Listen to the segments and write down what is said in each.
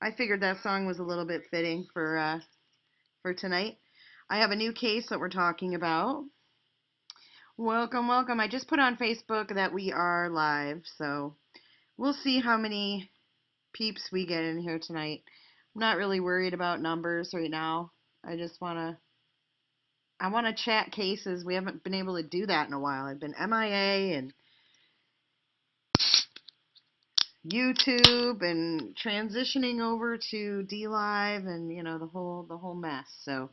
I figured that song was a little bit fitting for tonight. I have a new case that we're talking about. Welcome, welcome. I just put on Facebook that we are live, so we'll see how many peeps we get in here tonight. I'm not really worried about numbers right now. I want to chat cases. We haven't been able to do that in a while. I've been MIA and YouTube and transitioning over to DLive and the whole mess. So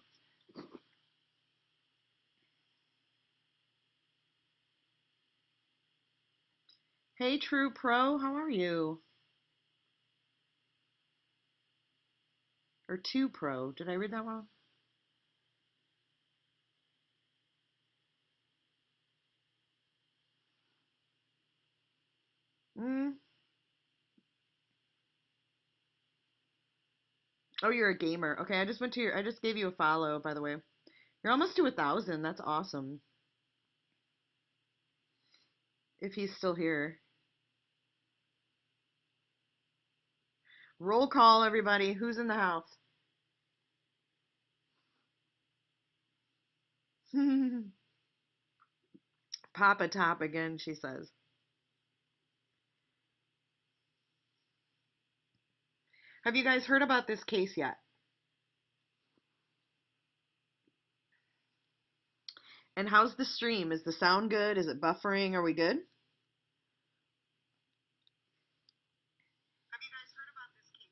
hey True Pro, how are you? Or Two Pro? Did I read that wrong? Mm. Oh, you're a gamer. Okay, I just gave you a follow, by the way. You're almost to 1,000. That's awesome. If he's still here. Roll call, everybody. Who's in the house? Papa Top again, she says. Have you guys heard about this case yet? And how's the stream? Is the sound good? Is it buffering? Are we good? Have you guys heard about this case?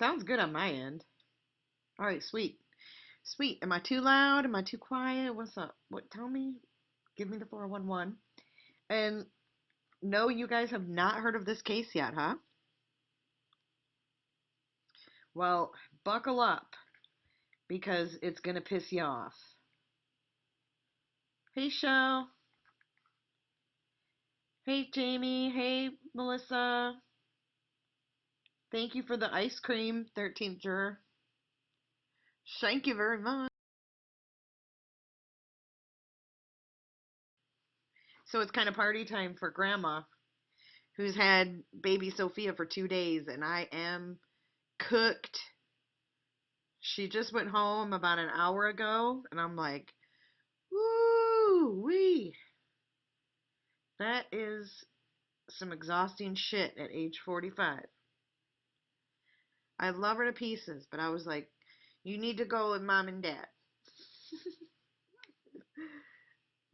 Sounds good on my end. All right, sweet. Sweet. Am I too loud? Am I too quiet? What's up? What? Tell me. Give me the 411. And no, you guys have not heard of this case yet, huh? Well, buckle up because it's going to piss you off. Hey, Shell. Hey, Jamie. Hey, Melissa. Thank you for the ice cream, 13th juror. Thank you very much. So it's kind of party time for Grandma, who's had baby Sophia for 2 days, and I am cooked. She just went home about an hour ago, and I'm like, woo wee. That is some exhausting shit at age 45. I love her to pieces, but I was like, you need to go with mom and dad.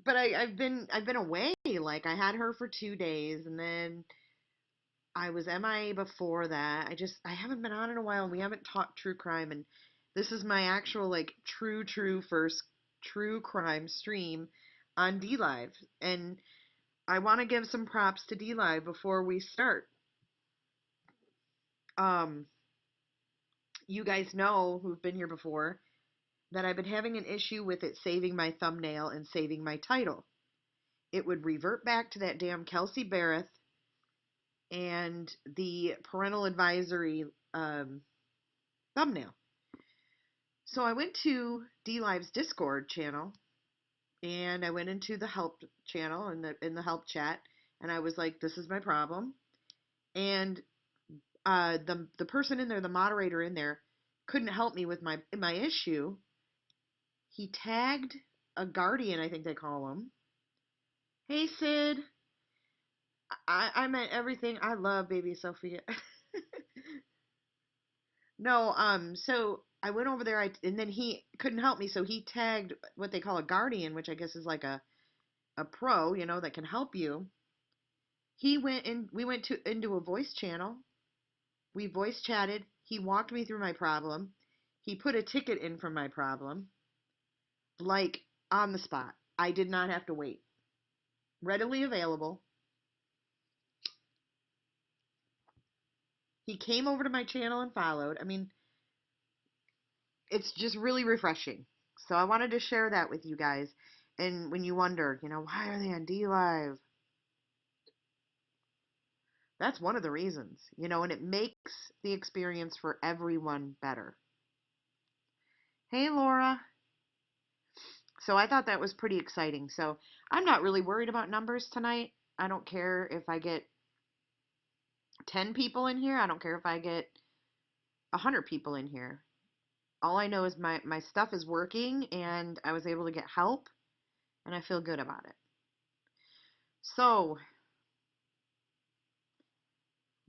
But I've been away. Like I had her for 2 days, and then I was MIA before that. I haven't been on in a while, and we haven't talked true crime, and this is my actual like true first true crime stream on DLive, and I want to give some props to DLive before we start. Um, you guys know who've been here before that I've been having an issue with it saving my thumbnail and saving my title. It would revert back to that damn Kelsey Barrett and the parental advisory thumbnail. So I went to DLive's Discord channel and I went into the help channel in the help chat and I was like, this is my problem. And the person in there, the moderator in there, couldn't help me with my issue. He tagged a guardian, I think they call him. Hey Sid, I meant everything. I love baby Sophia. No, so I went over there, and then he couldn't help me, so he tagged what they call a guardian, which I guess is like a pro, that can help you. He went in, we went into a voice channel. We voice chatted. He walked me through my problem. He put a ticket in for my problem, like on the spot. I did not have to wait. Readily available. He came over to my channel and followed. I mean, it's just really refreshing. So I wanted to share that with you guys. And when you wonder, why are they on DLive? That's one of the reasons, and it makes the experience for everyone better. Hey, Laura. So I thought that was pretty exciting. So I'm not really worried about numbers tonight. I don't care if I get 10 people in here. I don't care if I get 100 people in here. All I know is my stuff is working and I was able to get help and I feel good about it. So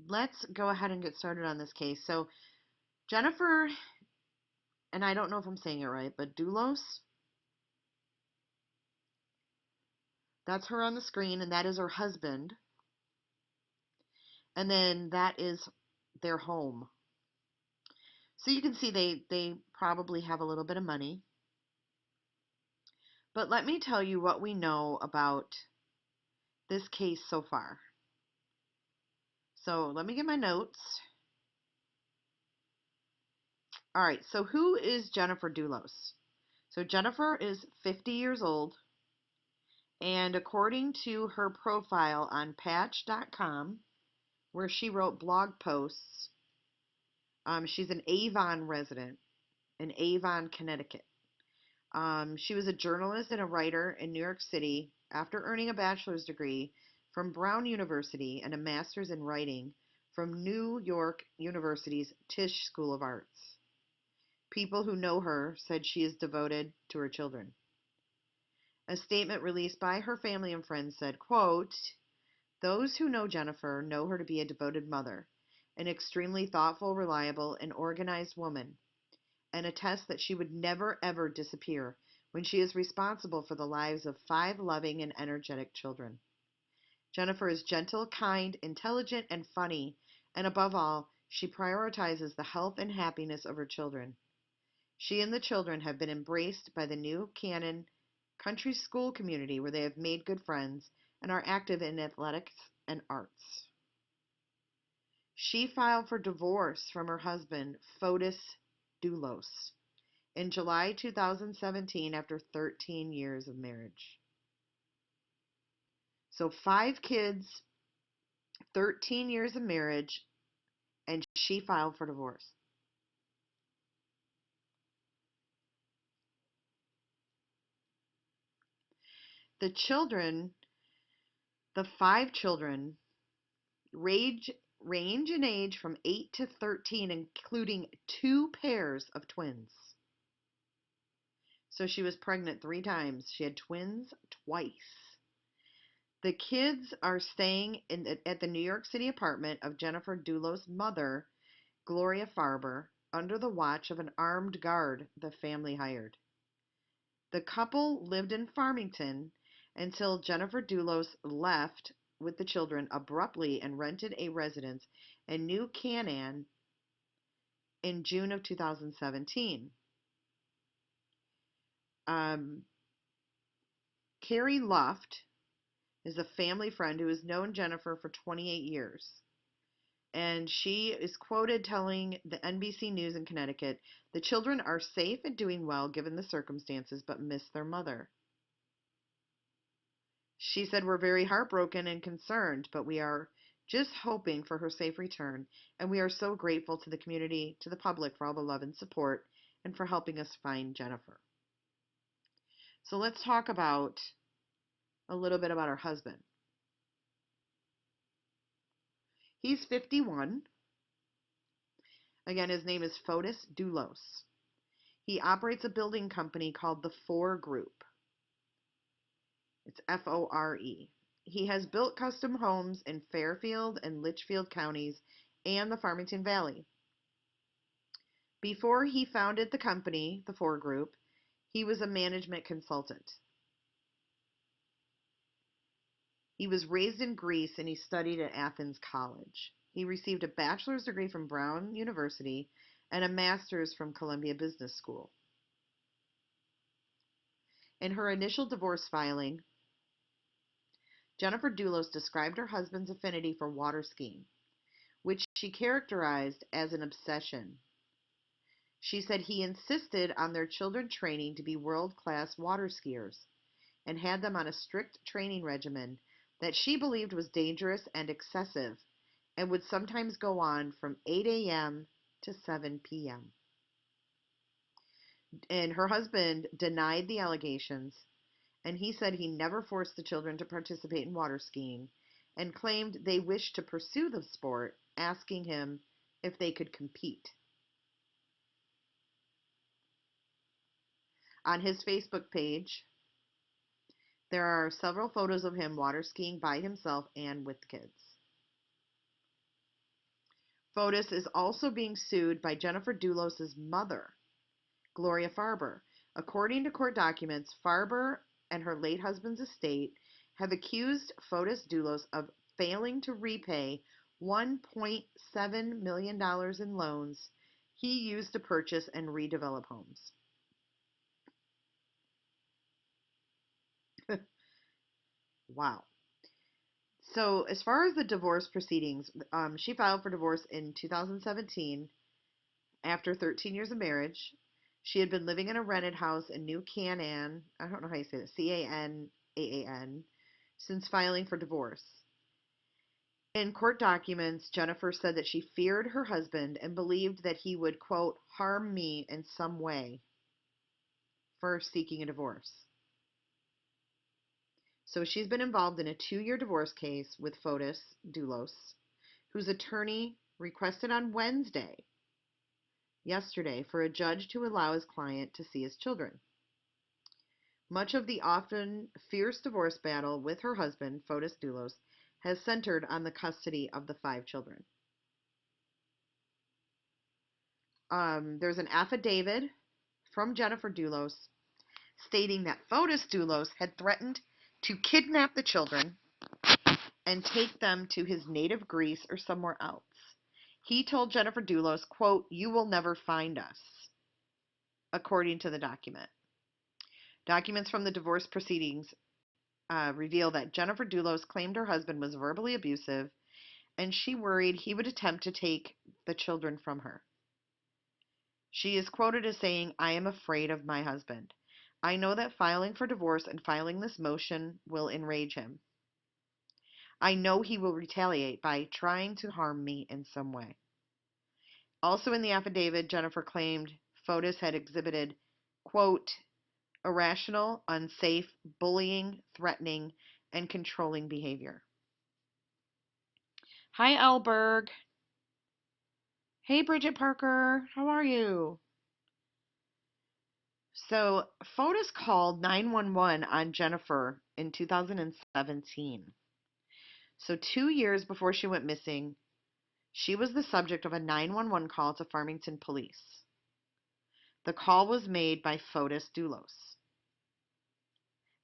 let's go ahead and get started on this case. So Jennifer, and I don't know if I'm saying it right, but Dulos, that's her on the screen, and that is her husband. And then that is their home. So you can see they probably have a little bit of money. But let me tell you what we know about this case so far. So let me get my notes. All right, so who is Jennifer Doulos? So Jennifer is 50 years old, and according to her profile on Patch.com, where she wrote blog posts, she's an Avon resident in Avon, Connecticut. She was a journalist and a writer in New York City after earning a bachelor's degree from Brown University and a master's in writing from New York University's Tisch School of Arts. People who know her said she is devoted to her children. A statement released by her family and friends said, quote, "Those who know Jennifer know her to be a devoted mother, an extremely thoughtful, reliable, and organized woman, and attest that she would never ever disappear when she is responsible for the lives of 5 loving and energetic children. Jennifer is gentle, kind, intelligent, and funny, and above all, she prioritizes the health and happiness of her children. She and the children have been embraced by the New Canaan country school community where they have made good friends and are active in athletics and arts." She filed for divorce from her husband, Fotis Dulos, in July 2017 after 13 years of marriage. So 5 kids, 13 years of marriage, and she filed for divorce. The children, the 5 children, range in age from 8 to 13, including 2 pairs of twins. So she was pregnant 3 times. She had twins twice. The kids are staying at the New York City apartment of Jennifer Doulos' mother, Gloria Farber, under the watch of an armed guard the family hired. The couple lived in Farmington until Jennifer Doulos left with the children abruptly and rented a residence in New Canaan in June of 2017. Carrie Luft is a family friend who has known Jennifer for 28 years. And she is quoted telling the NBC News in Connecticut, "The children are safe and doing well given the circumstances, but miss their mother." She said, "We're very heartbroken and concerned, but we are just hoping for her safe return, and we are so grateful to the community, to the public for all the love and support, and for helping us find Jennifer." So let's talk about a little bit about her husband. He's 51. Again, his name is Fotis Dulos. He operates a building company called the Fore Group. It's Fore. He has built custom homes in Fairfield and Litchfield counties and the Farmington Valley. Before he founded the company, the Fore Group, he was a management consultant. He was raised in Greece and he studied at Athens College. He received a bachelor's degree from Brown University and a master's from Columbia Business School. In her initial divorce filing, Jennifer Doulos described her husband's affinity for water skiing, which she characterized as an obsession. She said he insisted on their children training to be world-class water skiers and had them on a strict training regimen that she believed was dangerous and excessive and would sometimes go on from 8 a.m. to 7 p.m. And her husband denied the allegations, and he said he never forced the children to participate in water skiing and claimed they wished to pursue the sport, asking him if they could compete. On his Facebook page, there are several photos of him water skiing by himself and with kids. Fotis is also being sued by Jennifer Doulos' mother, Gloria Farber. According to court documents, Farber and her late husband's estate have accused Fotis Doulos of failing to repay $1.7 million in loans he used to purchase and redevelop homes. Wow. So, as far as the divorce proceedings, she filed for divorce in 2017 after 13 years of marriage. She had been living in a rented house in New Canaan, I don't know how you say this, Canaan, since filing for divorce. In court documents, Jennifer said that she feared her husband and believed that he would, quote, harm me in some way for seeking a divorce. So she's been involved in a 2-year divorce case with Fotis Dulos, whose attorney requested on Wednesday, yesterday, for a judge to allow his client to see his children. Much of the often fierce divorce battle with her husband, Fotis Dulos, has centered on the custody of the 5 children. There's an affidavit from Jennifer Doulos stating that Fotis Doulos had threatened to kidnap the children and take them to his native Greece or somewhere else. He told Jennifer Doulos, quote, "You will never find us," according to the document. Documents from the divorce proceedings reveal that Jennifer Doulos claimed her husband was verbally abusive, and she worried he would attempt to take the children from her. She is quoted as saying, "I am afraid of my husband. I know that filing for divorce and filing this motion will enrage him. I know he will retaliate by trying to harm me in some way." Also in the affidavit, Jennifer claimed Fotis had exhibited, quote, irrational, unsafe, bullying, threatening, and controlling behavior. Hi, Elberg. Hey, Bridget Parker. How are you? So, Fotis called 911 on Jennifer in 2017. So, 2 years before she went missing, she was the subject of a 911 call to Farmington police. The call was made by Fotis Doulos.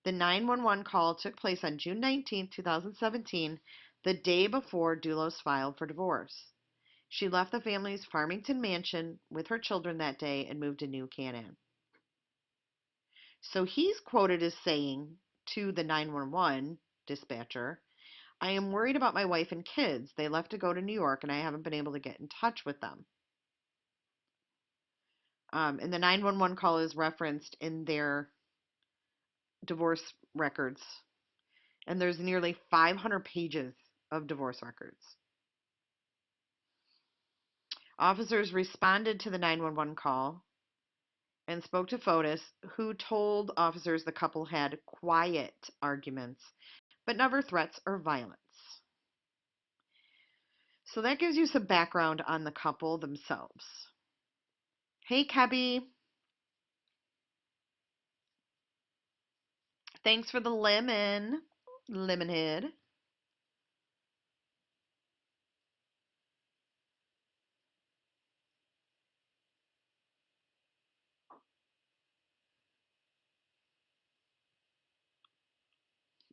The 911 call took place on June 19, 2017, the day before Dulos filed for divorce. She left the family's Farmington mansion with her children that day and moved to New Canaan. So he's quoted as saying to the 911 dispatcher, "I am worried about my wife and kids. They left to go to New York and I haven't been able to get in touch with them." And the 911 call is referenced in their divorce records. And there's nearly 500 pages of divorce records. Officers responded to the 911 call and spoke to Fotis, who told officers the couple had quiet arguments, but never threats or violence. So that gives you some background on the couple themselves. Hey, Kebby. Thanks for the lemon, Lemonhead.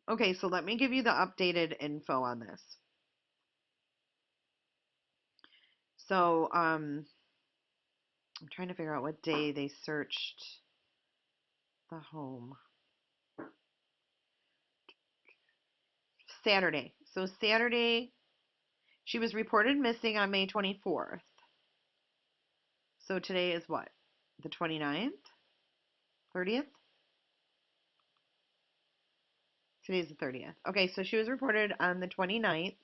Okay, so let me give you the updated info on this. So, I'm trying to figure out what day they searched the home. Saturday. So Saturday, she was reported missing on May 24th. So today is what? The 29th? 30th? Today's the 30th. Okay, so she was reported on the 29th.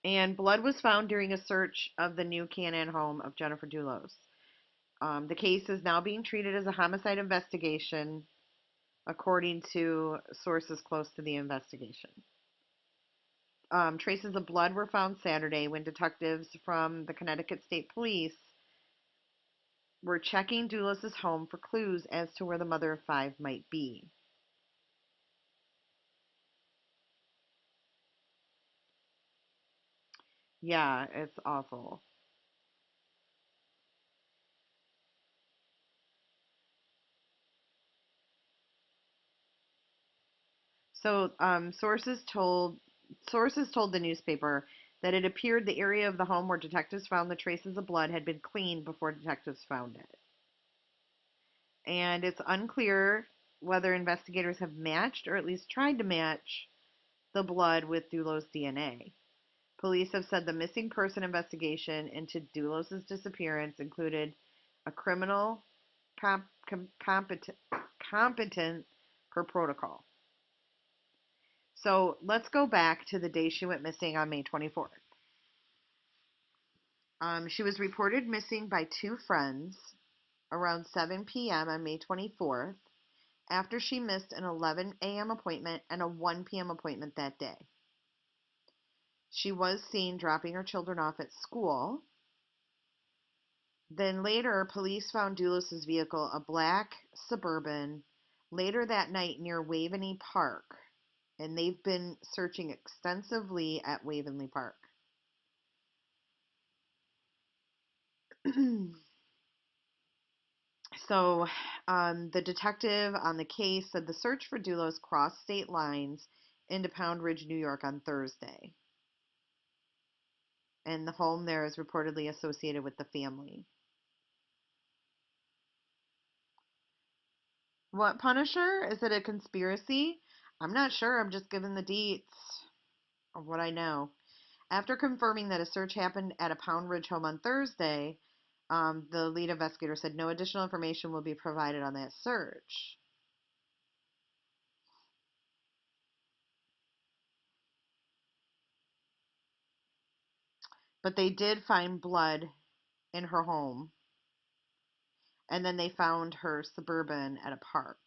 And blood was found during a search of the New Canaan home of Jennifer Doulos. The case is now being treated as a homicide investigation, according to sources close to the investigation. Traces of blood were found Saturday when detectives from the Connecticut State Police were checking Doulos' home for clues as to where the mother of five might be. Yeah, it's awful. So, sources told the newspaper that it appeared the area of the home where detectives found the traces of blood had been cleaned before detectives found it. And it's unclear whether investigators have matched or at least tried to match the blood with Dulos' DNA. Police have said the missing person investigation into Dulos' disappearance included a criminal competent, competent per protocol. So let's go back to the day she went missing on May 24th. She was reported missing by two friends around 7 p.m. on May 24th after she missed an 11 a.m. appointment and a 1 p.m. appointment that day. She was seen dropping her children off at school. Then later, police found Dulos' vehicle, a black Suburban, later that night near Waveney Park, and they've been searching extensively at Waveney Park. So, the detective on the case said the search for Dulos crossed state lines into Pound Ridge, New York on Thursday. And the home there is reportedly associated with the family. What, Punisher? Is it a conspiracy? I'm not sure. I'm just giving the deets of what I know. After confirming that a search happened at a Pound Ridge home on Thursday, the lead investigator said no additional information will be provided on that search. But they did find blood in her home, and then they found her Suburban at a park.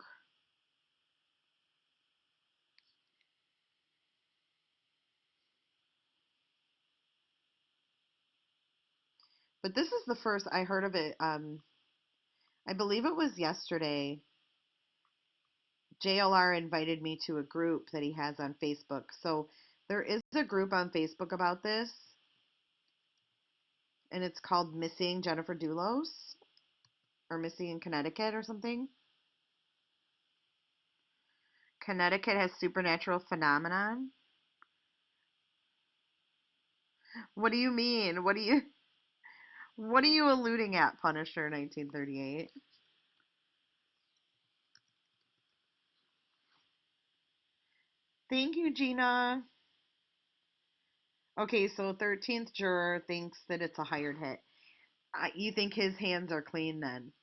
But this is the first I heard of it. I believe it was yesterday. JLR invited me to a group that he has on Facebook. So there is a group on Facebook about this, and it's called Missing Jennifer Doulos, or Missing in Connecticut or something. Connecticut has supernatural phenomenon. What do you mean? What are you alluding at, Punisher 1938? Thank you, Gina. Okay, so 13th juror thinks that it's a hired hit. You think his hands are clean then?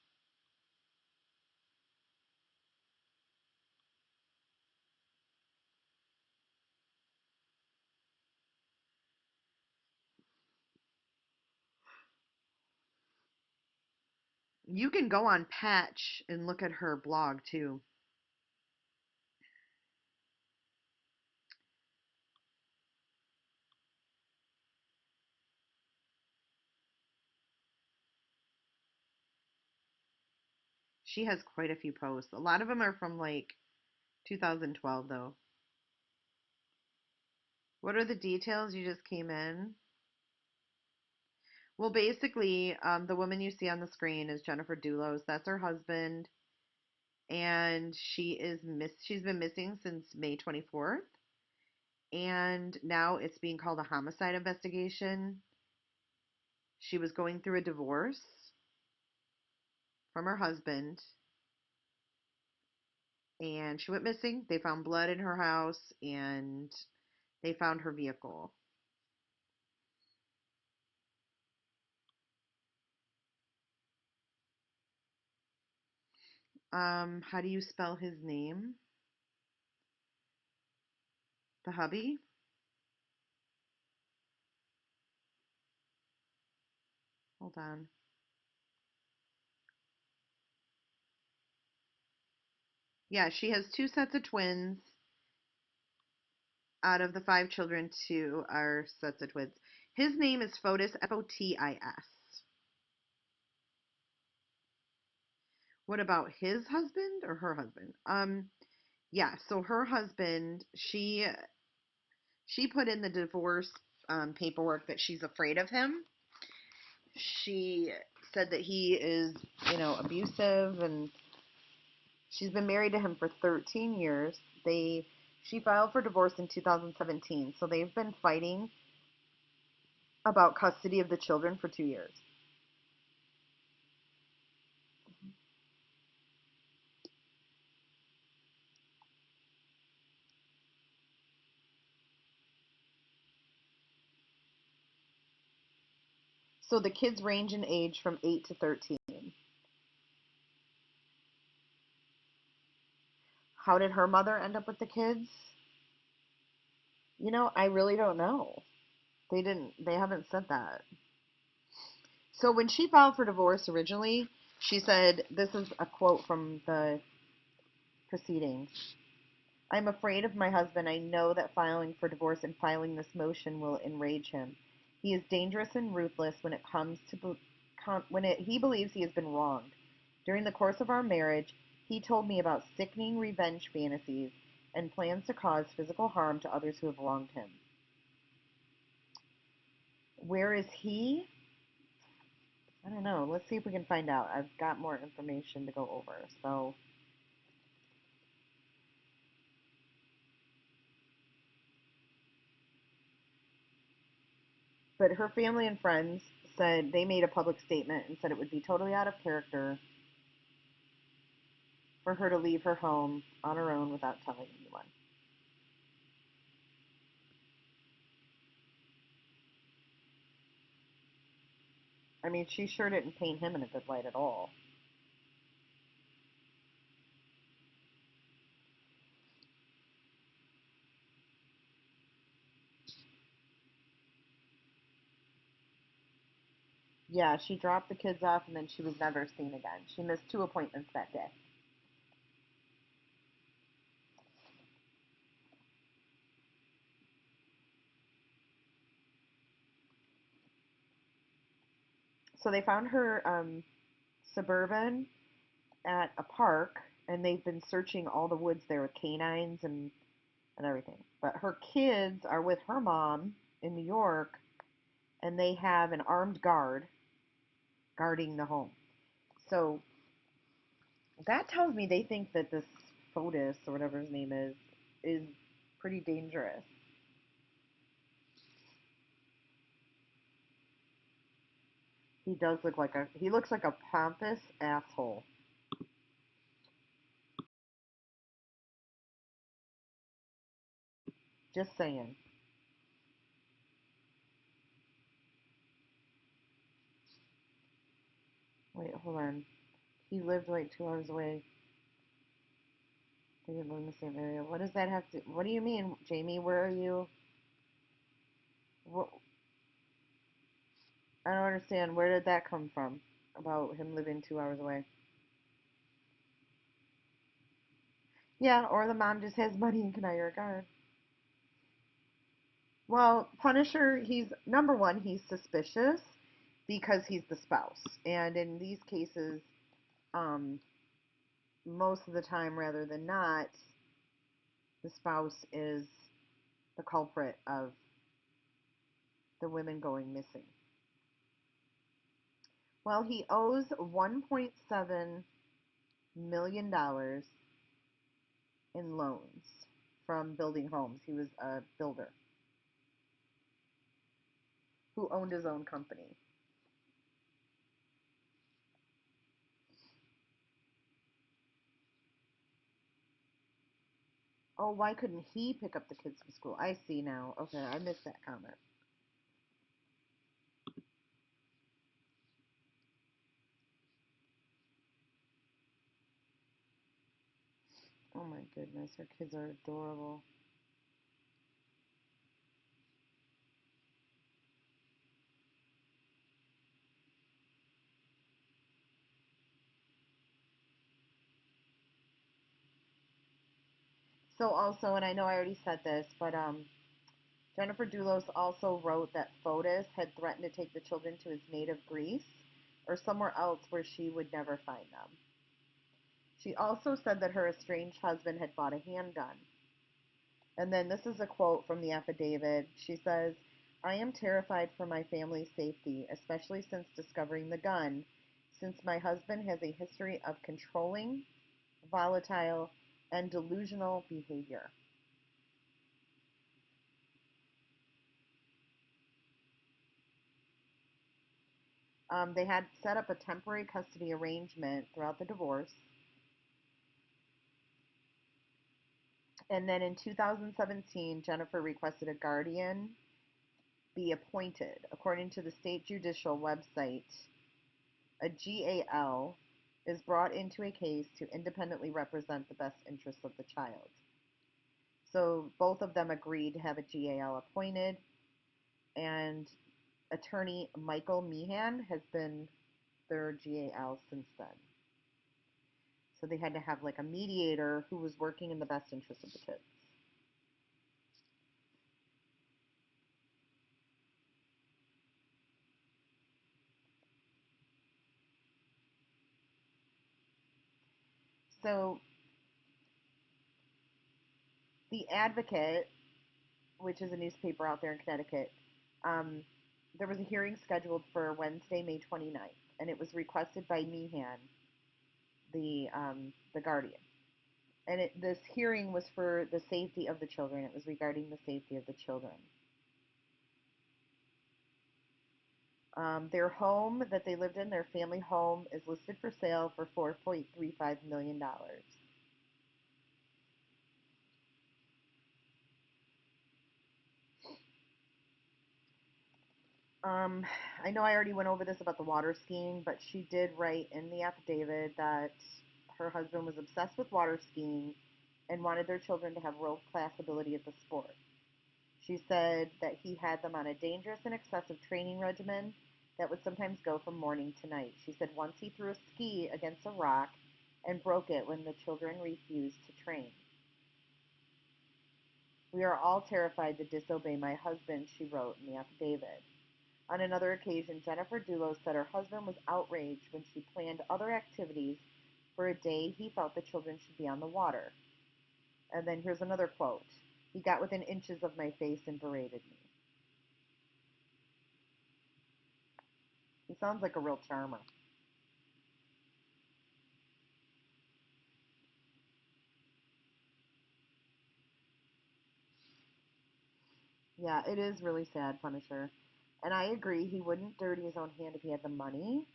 You can go on Patch and look at her blog too. She has quite a few posts. A lot of them are from like 2012 though. What are the details? You just came in. Well, basically, the woman you see on the screen is Jennifer Doulos. That's her husband, and she's been missing since May 24th, and now it's being called a homicide investigation. She was going through a divorce from her husband, and she went missing. They found blood in her house, and they found her vehicle. How do you spell his name? The hubby? Hold on. Yeah, she has 2 sets of twins. Out of the 5 children, 2 are sets of twins. His name is Fotis, Fotis. What about his husband or her husband? Yeah, so her husband, she put in the divorce paperwork that she's afraid of him. She said that he is, abusive, and she's been married to him for 13 years. She filed for divorce in 2017, so they've been fighting about custody of the children for 2 years. So the kids range in age from 8 to 13. How did her mother end up with the kids? I really don't know. They haven't said that. So when she filed for divorce originally, she said, this is a quote from the proceedings. I'm afraid of my husband. I know that filing for divorce and filing this motion will enrage him. He is dangerous and ruthless when it comes to he believes he has been wronged. During the course of our marriage, he told me about sickening revenge fantasies and plans to cause physical harm to others who have wronged him. Where is he? I don't know. Let's see if we can find out. I've got more information to go over. But her family and friends said they made a public statement and said it would be totally out of character for her to leave her home on her own without telling anyone. I mean, she sure didn't paint him in a good light at all. Yeah, she dropped the kids off and then she was never seen again. She missed 2 appointments that day. So they found her Suburban at a park, and they've been searching all the woods there with canines and everything. But her kids are with her mom in New York, and they have an armed guard guarding the home. So that tells me they think that this Fotis, or whatever his name is pretty dangerous. He looks like a pompous asshole. Just saying. Wait, hold on. He lived like 2 hours away. They didn't live in the same area. What does that have to? What do you mean, Jamie? Where are you? What, I don't understand. Where did that come from? About him living 2 hours away? Yeah, or the mom just has money and can hire a guard. Well, Punisher, he's number one, he's suspicious because he's the spouse. And in these cases, um, most of the time, rather than not, the spouse is the culprit of the women going missing. Well, he owes $1.7 million dollars in loans from building homes. He was a builder who owned his own company. Oh, why couldn't he pick up the kids from school? I see now. Okay, I missed that comment. Oh my goodness, her kids are adorable. So also, and I know I already said this, but Jennifer Doulos also wrote that Fotis had threatened to take the children to his native Greece or somewhere else where she would never find them. She also said that her estranged husband had bought a handgun. And then this is a quote from the affidavit. She says, I am terrified for my family's safety, especially since discovering the gun, since my husband has a history of controlling, volatile, and delusional behavior. They had set up a temporary custody arrangement throughout the divorce. And then in 2017, Jennifer requested a guardian be appointed. According to the state judicial website, a GAL is brought into a case to independently represent the best interests of the child. So both of them agreed to have a GAL appointed, and attorney Michael Meehan has been their GAL since then. So they had to have like a mediator who was working in the best interest of the kids. So the Advocate, which is a newspaper out there in Connecticut, um, there was a hearing scheduled for Wednesday, May 29th, and it was requested by Meehan, the guardian. And this hearing was for the safety of the children. It was regarding the safety of the children. Their home that they lived in, their family home, is listed for sale for $4.35 million. Um, I know I already went over this about the water skiing, but she did write in the affidavit that her husband was obsessed with water skiing and wanted their children to have world-class ability at the sport. She said that he had them on a dangerous and excessive training regimen that would sometimes go from morning to night. She said once he threw a ski against a rock and broke it when the children refused to train. We are all terrified to disobey my husband, she wrote in the affidavit. On another occasion, Jennifer Doulos said her husband was outraged when she planned other activities for a day he felt the children should be on the water. And then here's another quote. He got within inches of my face and berated me. He sounds like a real charmer. Yeah, it is really sad, Punisher. And I agree, he wouldn't dirty his own hand if he had the money,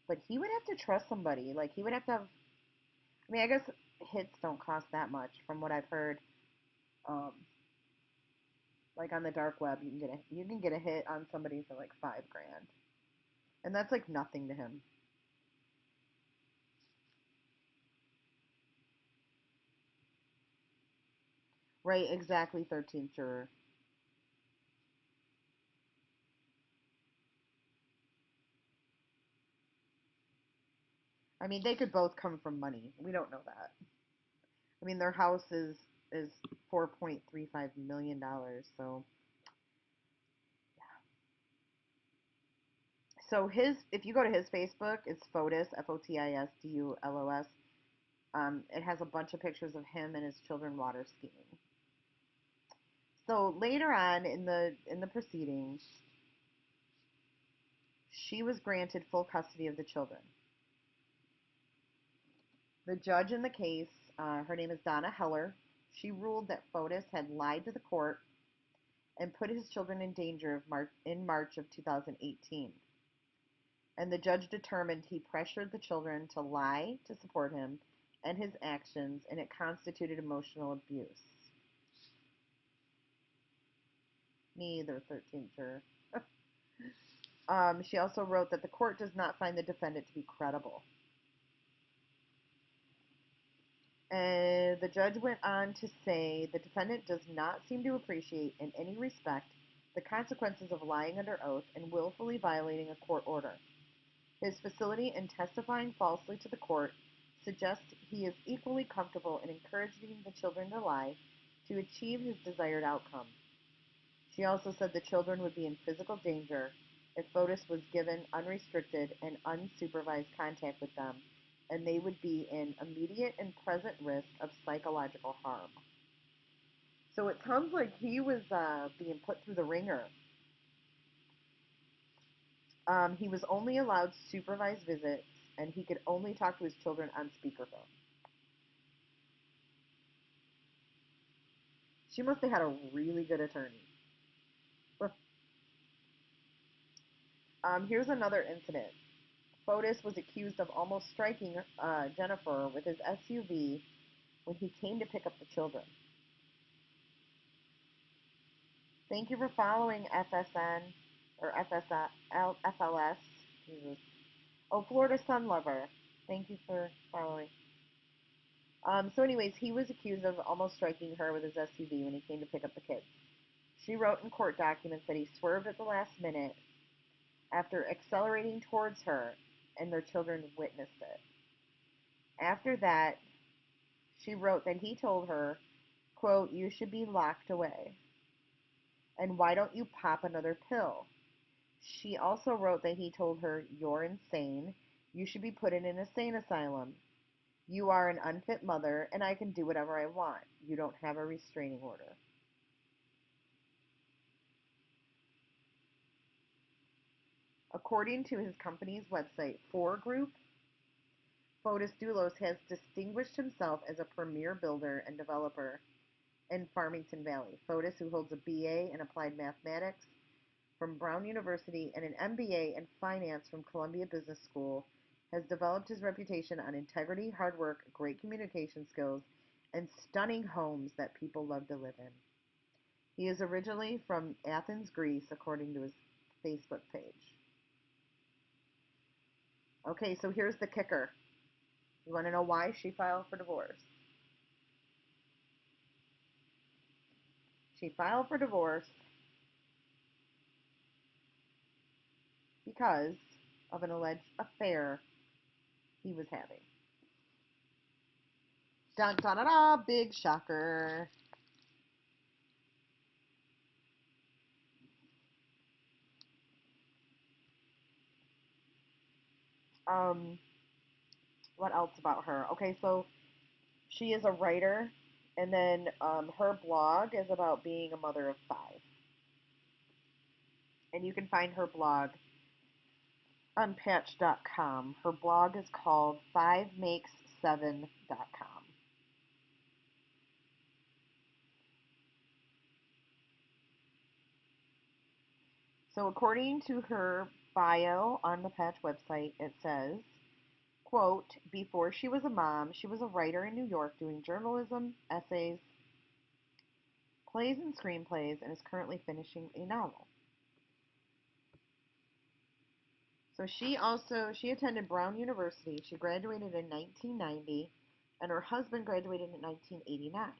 but he would have to trust somebody. Like, he would have to have. I mean, I guess hits don't cost that much, from what I've heard. Um, like on the dark web, you can get a hit on somebody for like 5 grand, and that's like nothing to him. Right? Exactly. 13th juror. I mean, they could both come from money. We don't know that. I mean, their house is $4.35 million. So if you go to his Facebook, it's Fotis, Fotisdulos. It has a bunch of pictures of him and his children water skiing. So later on in the proceedings, she was granted full custody of the children. The judge in the case, her name is Donna Heller, she ruled that Fotis had lied to the court and put his children in danger in March of 2018. And the judge determined he pressured the children to lie to support him and his actions, and it constituted emotional abuse. Me either, 13th juror. She also wrote that the court does not find the defendant to be credible. And the judge went on to say the defendant does not seem to appreciate in any respect the consequences of lying under oath and willfully violating a court order. His facility in testifying falsely to the court suggests he is equally comfortable in encouraging the children to lie to achieve his desired outcome. She also said the children would be in physical danger if Fotis was given unrestricted and unsupervised contact with them, and they would be in immediate and present risk of psychological harm. So it sounds like he was being put through the ringer. He was only allowed supervised visits, and he could only talk to his children on speakerphone. She must have had a really good attorney. Here's another incident. Fotis was accused of almost striking Jennifer with his SUV when he came to pick up the children. Thank you for following FSN or FLS. Jesus. Oh, Florida Sun Lover. Thank you for following. So anyways, he was accused of almost striking her with his SUV when he came to pick up the kids. She wrote in court documents that he swerved at the last minute after accelerating towards her, and their children witnessed it. After that, she wrote that he told her, quote, "You should be locked away. And why don't you pop another pill?" She also wrote that he told her, "You're insane. You should be put in an insane asylum. You are an unfit mother, and I can do whatever I want. You don't have a restraining order." According to his company's website, 4 Group, Fotis Dulos has distinguished himself as a premier builder and developer in Farmington Valley. Fotis, who holds a BA in Applied Mathematics from Brown University and an MBA in Finance from Columbia Business School, has developed his reputation on integrity, hard work, great communication skills, and stunning homes that people love to live in. He is originally from Athens, Greece, according to his Facebook page. Okay, so here's the kicker. You want to know why she filed for divorce? She filed for divorce because of an alleged affair he was having. Dun dun dun dun, big shocker. Um, what else about her? Okay, so she is a writer, and then her blog is about being a mother of 5. And you can find her blog on patch.com. Her blog is called 5makes7.com. So according to her bio on the Patch website, it says, quote, "Before she was a mom, she was a writer in New York doing journalism, essays, plays, and screenplays, and is currently finishing a novel." So she attended Brown University. She graduated in 1990, and her husband graduated in 1989.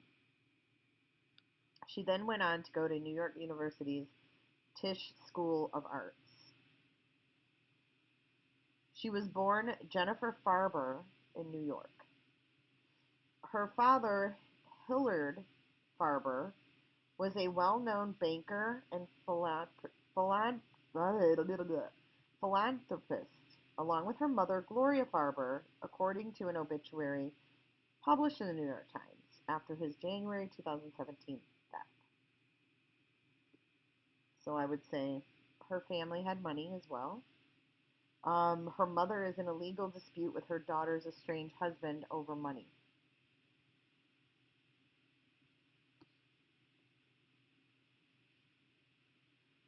She then went on to go to New York University's Tisch School of Arts. She was born Jennifer Farber in New York. Her father, Hilliard Farber, was a well-known banker and philanthropist, along with her mother, Gloria Farber, according to an obituary published in the New York Times after his January 2017 death. So I would say her family had money as well. Her mother is in a legal dispute with her daughter's estranged husband over money.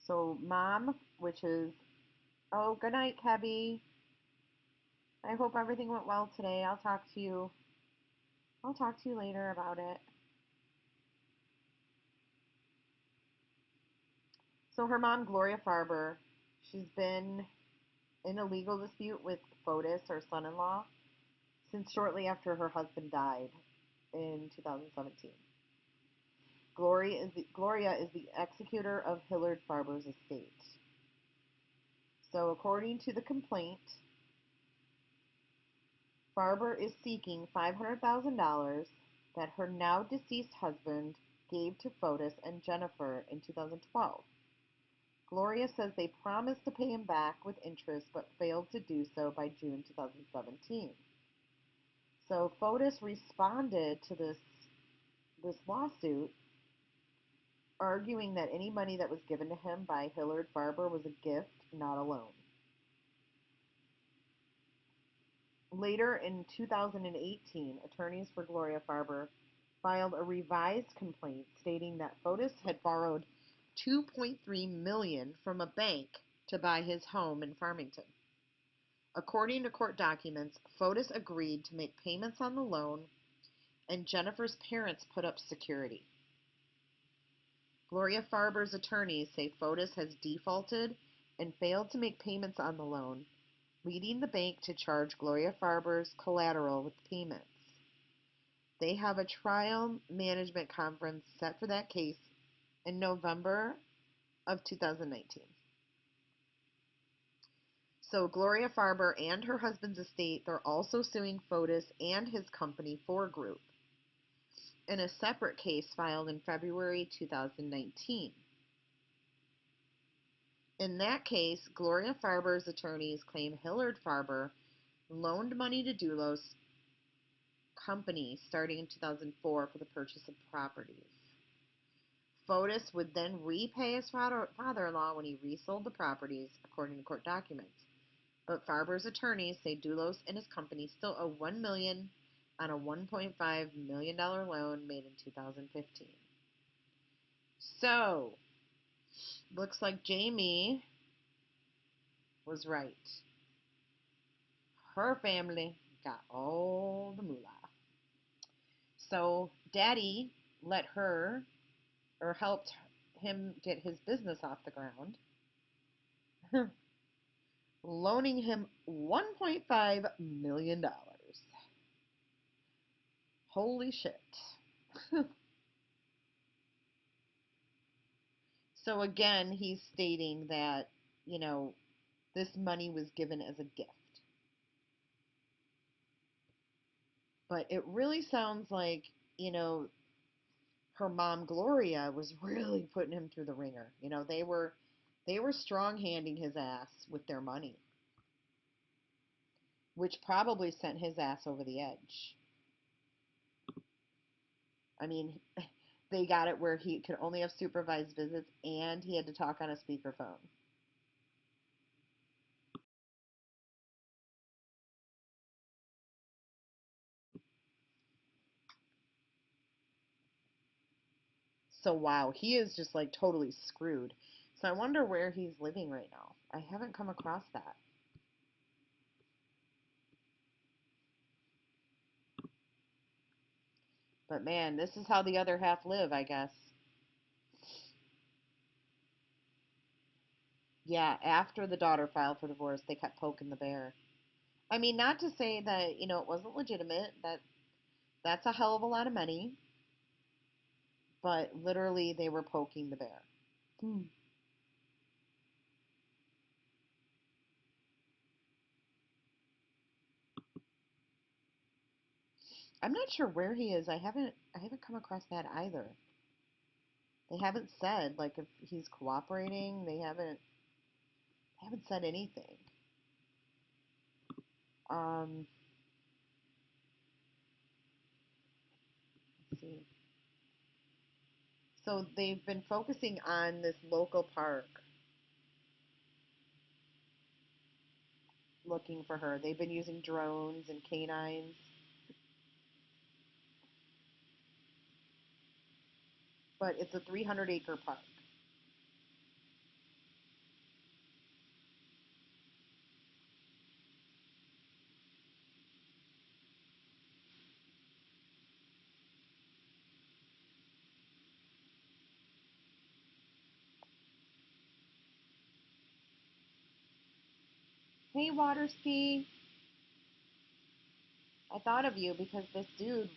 So mom, which is, oh, good night, Kebby. I hope everything went well today. I'll talk to you later about it. So her mom, Gloria Farber, she's been in a legal dispute with Fotis, her son-in-law, since shortly after her husband died in 2017. Gloria is the executor of Hilliard Farber's estate. So according to the complaint, Farber is seeking $500,000 that her now deceased husband gave to Fotis and Jennifer in 2012. Gloria says they promised to pay him back with interest but failed to do so by June 2017. So Fotis responded to this lawsuit, arguing that any money that was given to him by Hillard Farber was a gift, not a loan. Later in 2018, attorneys for Gloria Farber filed a revised complaint stating that Fotis had borrowed $2.3 million from a bank to buy his home in Farmington. According to court documents, Fotis agreed to make payments on the loan, and Jennifer's parents put up security. Gloria Farber's attorneys say Fotis has defaulted and failed to make payments on the loan, leading the bank to charge Gloria Farber's collateral with payments. They have a trial management conference set for that case in November of 2019. So Gloria Farber and her husband's estate, they're also suing Fotis and his company, Four Group, in a separate case filed in February 2019. In that case, Gloria Farber's attorneys claim Hillard Farber loaned money to Dulos company starting in 2004 for the purchase of properties. Fotis would then repay his father-in-law when he resold the properties, according to court documents. But Farber's attorneys say Dulos and his company still owe $1 million on a $1.5 million loan made in 2015. So, looks like Jamie was right. Her family got all the moolah. So, Daddy let her, or helped him get his business off the ground, loaning him $1.5 million. Holy shit. So again, he's stating that, this money was given as a gift. But it really sounds like, her mom Gloria was really putting him through the ringer. They were strong-handing his ass with their money, which probably sent his ass over the edge. I mean, they got it where he could only have supervised visits and he had to talk on a speakerphone. So wow, he is just like totally screwed. So I wonder where he's living right now. I haven't come across that. But man, this is how the other half live, I guess. Yeah, after the daughter filed for divorce, they kept poking the bear. I mean, not to say that, it wasn't legitimate. That's a hell of a lot of money. But literally, they were poking the bear. Hmm. I'm not sure where he is. I haven't come across that either. They haven't said like if he's cooperating. They haven't said anything. Um, let's see. So they've been focusing on this local park, looking for her. They've been using drones and canines. But it's a 300-acre park. Hey, water ski. I thought of you because this dude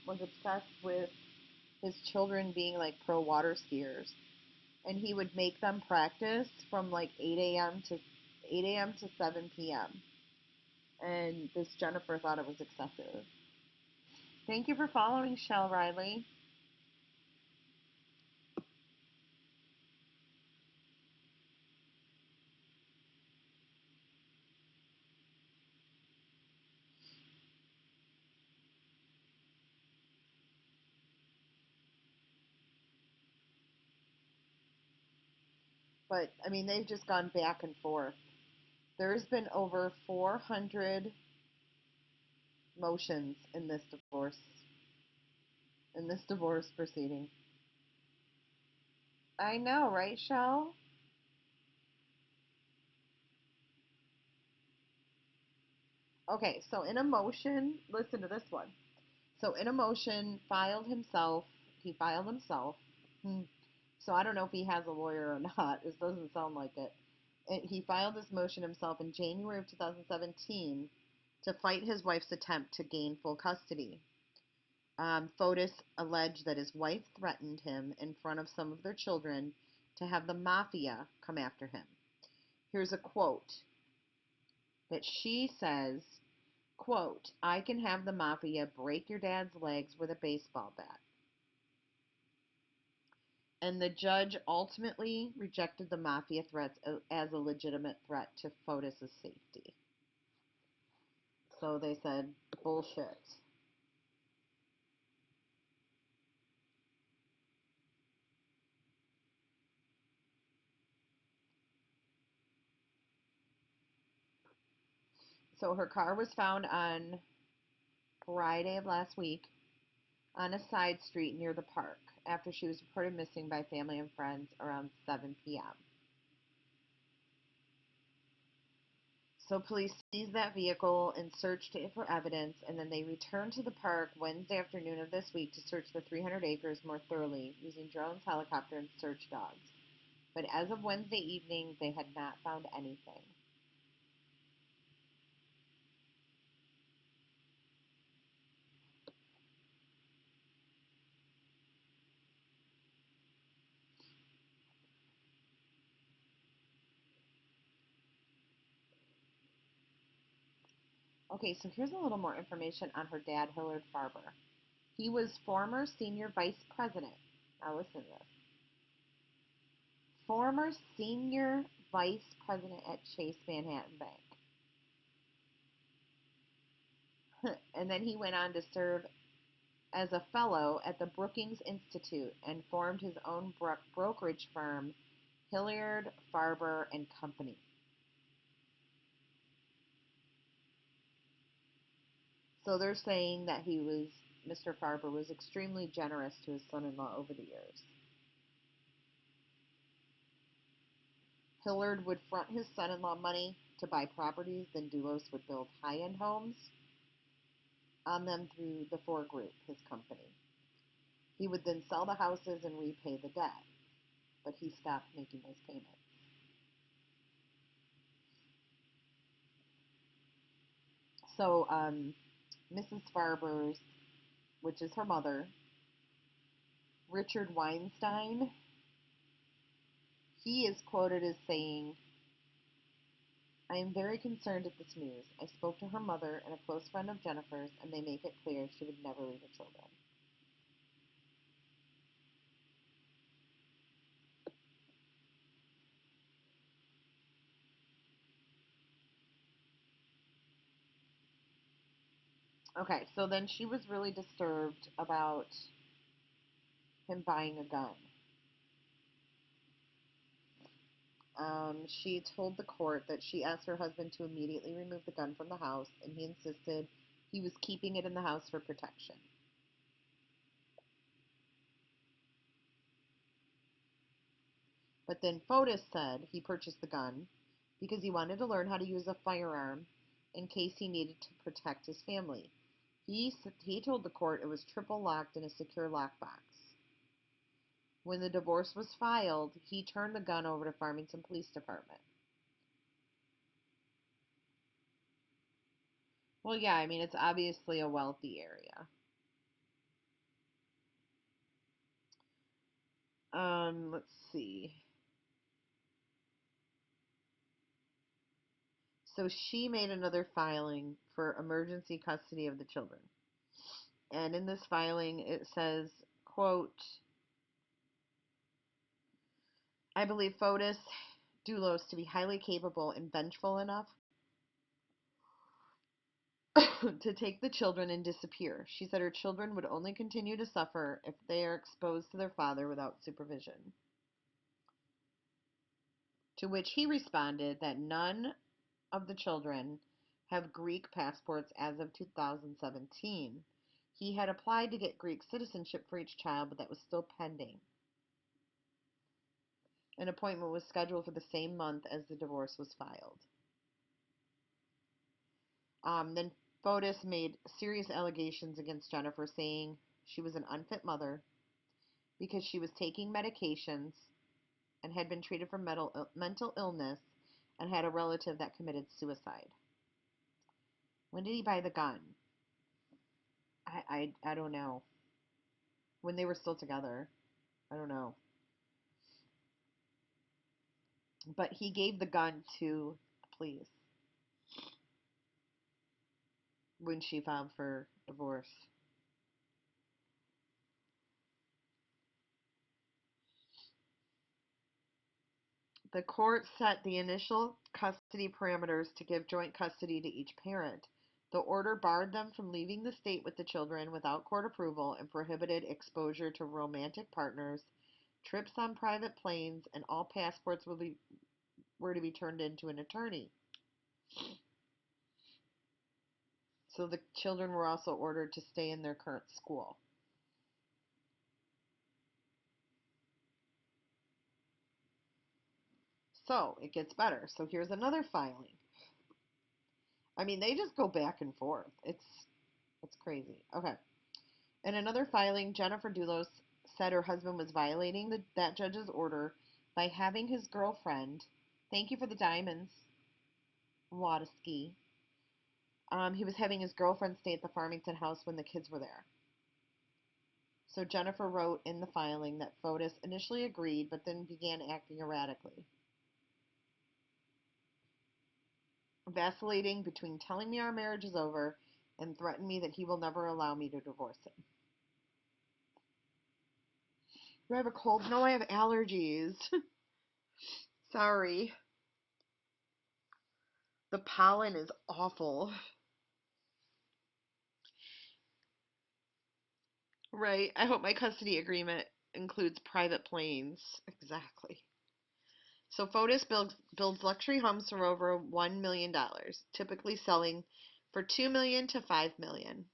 was obsessed with his children being like pro water skiers, and he would make them practice from like 8 a.m. to 7 p.m. And this Jennifer thought it was excessive. Thank you for following, Shell Riley. But, I mean, they've just gone back and forth. There's been over 400 motions in this divorce proceeding. I know, right, Shell? Okay, so in a motion, listen to this one. So in a motion, he filed himself. So I don't know if he has a lawyer or not. This doesn't sound like it. He filed this motion himself in January of 2017 to fight his wife's attempt to gain full custody. Fotis alleged that his wife threatened him in front of some of their children to have the mafia come after him. Here's a quote that she says, quote, "I can have the mafia break your dad's legs with a baseball bat." And the judge ultimately rejected the mafia threats as a legitimate threat to Fotis' safety. So they said, bullshit. So her car was found on Friday of last week on a side street near the park after she was reported missing by family and friends around 7 p.m. So police seized that vehicle and searched it for evidence, and then they returned to the park Wednesday afternoon of this week to search the 300 acres more thoroughly using drones, helicopter, and search dogs. But as of Wednesday evening, they had not found anything. Okay, so here's a little more information on her dad, Hilliard Farber. He was former senior vice president. Now listen to this. Former senior vice president at Chase Manhattan Bank. And then he went on to serve as a fellow at the Brookings Institute and formed his own brokerage firm, Hilliard Farber and Company. So they're saying that Mr. Farber was extremely generous to his son-in-law over the years. Hilliard would front his son-in-law money to buy properties, then Dulos would build high-end homes on them through the Four Group, his company. He would then sell the houses and repay the debt, but he stopped making those payments. So Mrs. Farber's, which is her mother, Richard Weinstein, he is quoted as saying, "I am very concerned at this news. I spoke to her mother and a close friend of Jennifer's, and they make it clear she would never leave her children." Okay, so then she was really disturbed about him buying a gun. She told the court that she asked her husband to immediately remove the gun from the house, and he insisted he was keeping it in the house for protection. But then Fotis said he purchased the gun because he wanted to learn how to use a firearm in case he needed to protect his family. He told the court it was triple locked in a secure lockbox. When the divorce was filed, he turned the gun over to Farmington Police Department. Well, yeah, I mean, it's obviously a wealthy area. Let's see. So she made another filing for emergency custody of the children. And in this filing, it says, quote, I believe Fotis Dulos to be highly capable and vengeful enough to take the children and disappear. She said her children would only continue to suffer if they are exposed to their father without supervision. To which he responded that none of the children have Greek passports as of 2017. He had applied to get Greek citizenship for each child, but that was still pending. An appointment was scheduled for the same month as the divorce was filed. Then Fotis made serious allegations against Jennifer, saying she was an unfit mother because she was taking medications and had been treated for mental illness and had a relative that committed suicide. When did he buy the gun? I don't know. When they were still together. I don't know. But he gave the gun to the police when she filed for divorce. The court set the initial custody parameters to give joint custody to each parent. The order barred them from leaving the state with the children without court approval and prohibited exposure to romantic partners, trips on private planes, and all passports were to be turned in to an attorney. So the children were also ordered to stay in their current school. So it gets better. So here's another filing. I mean, they just go back and forth. It's crazy. Okay. In another filing, Jennifer Doulos said her husband was violating that judge's order by having his girlfriend, thank you for the diamonds, U.S.C. He was having his girlfriend stay at the Farmington house when the kids were there. So Jennifer wrote in the filing that Fotis initially agreed, but then began acting erratically, vacillating between telling me our marriage is over and threatening me that he will never allow me to divorce him. Do I have a cold? No, I have allergies. Sorry. The pollen is awful. Right. I hope my custody agreement includes private planes. Exactly. So Fotis builds luxury homes for over $1 million, typically selling for $2 million to $5 million.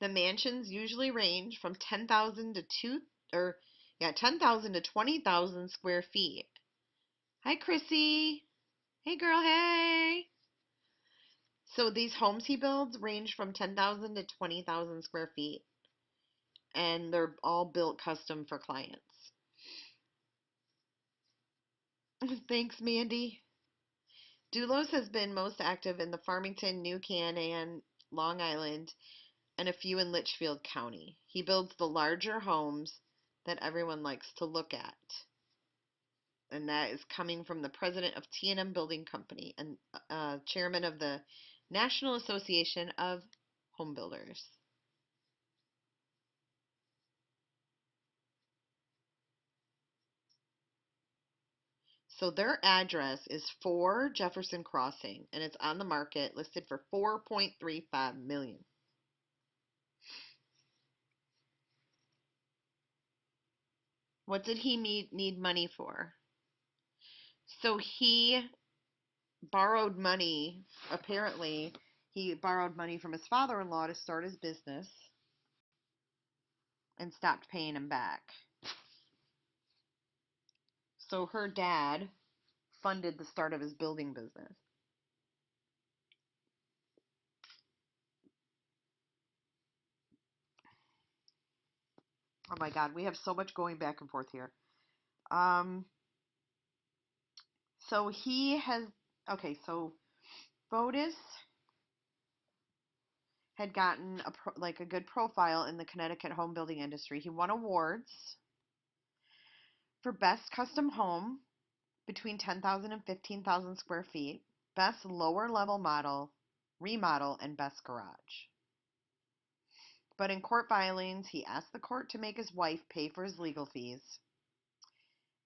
The mansions usually range from 10,000 to 20,000 square feet. Hi, Chrissy. Hey, girl. Hey. So these homes he builds range from 10,000 to 20,000 square feet, and they're all built custom for clients. Thanks, Mandy. Dulos has been most active in the Farmington, New Canaan, Long Island, and a few in Litchfield County. He builds the larger homes that everyone likes to look at. And that is coming from the president of T&M Building Company and chairman of the National Association of Home Builders. So their address is 4 Jefferson Crossing, and it's on the market, listed for $4.35 million. What did he need money for? So he borrowed money, apparently, he borrowed money from his father-in-law to start his business and stopped paying him back. So her dad funded the start of his building business. Oh my God, we have so much going back and forth here. So he has, okay, so Fotis had gotten a good profile in the Connecticut home building industry. He won awards for best custom home between 10,000 and 15,000 square feet. best lower level model, remodel, and best garage. But in court filings, he asked the court to make his wife pay for his legal fees,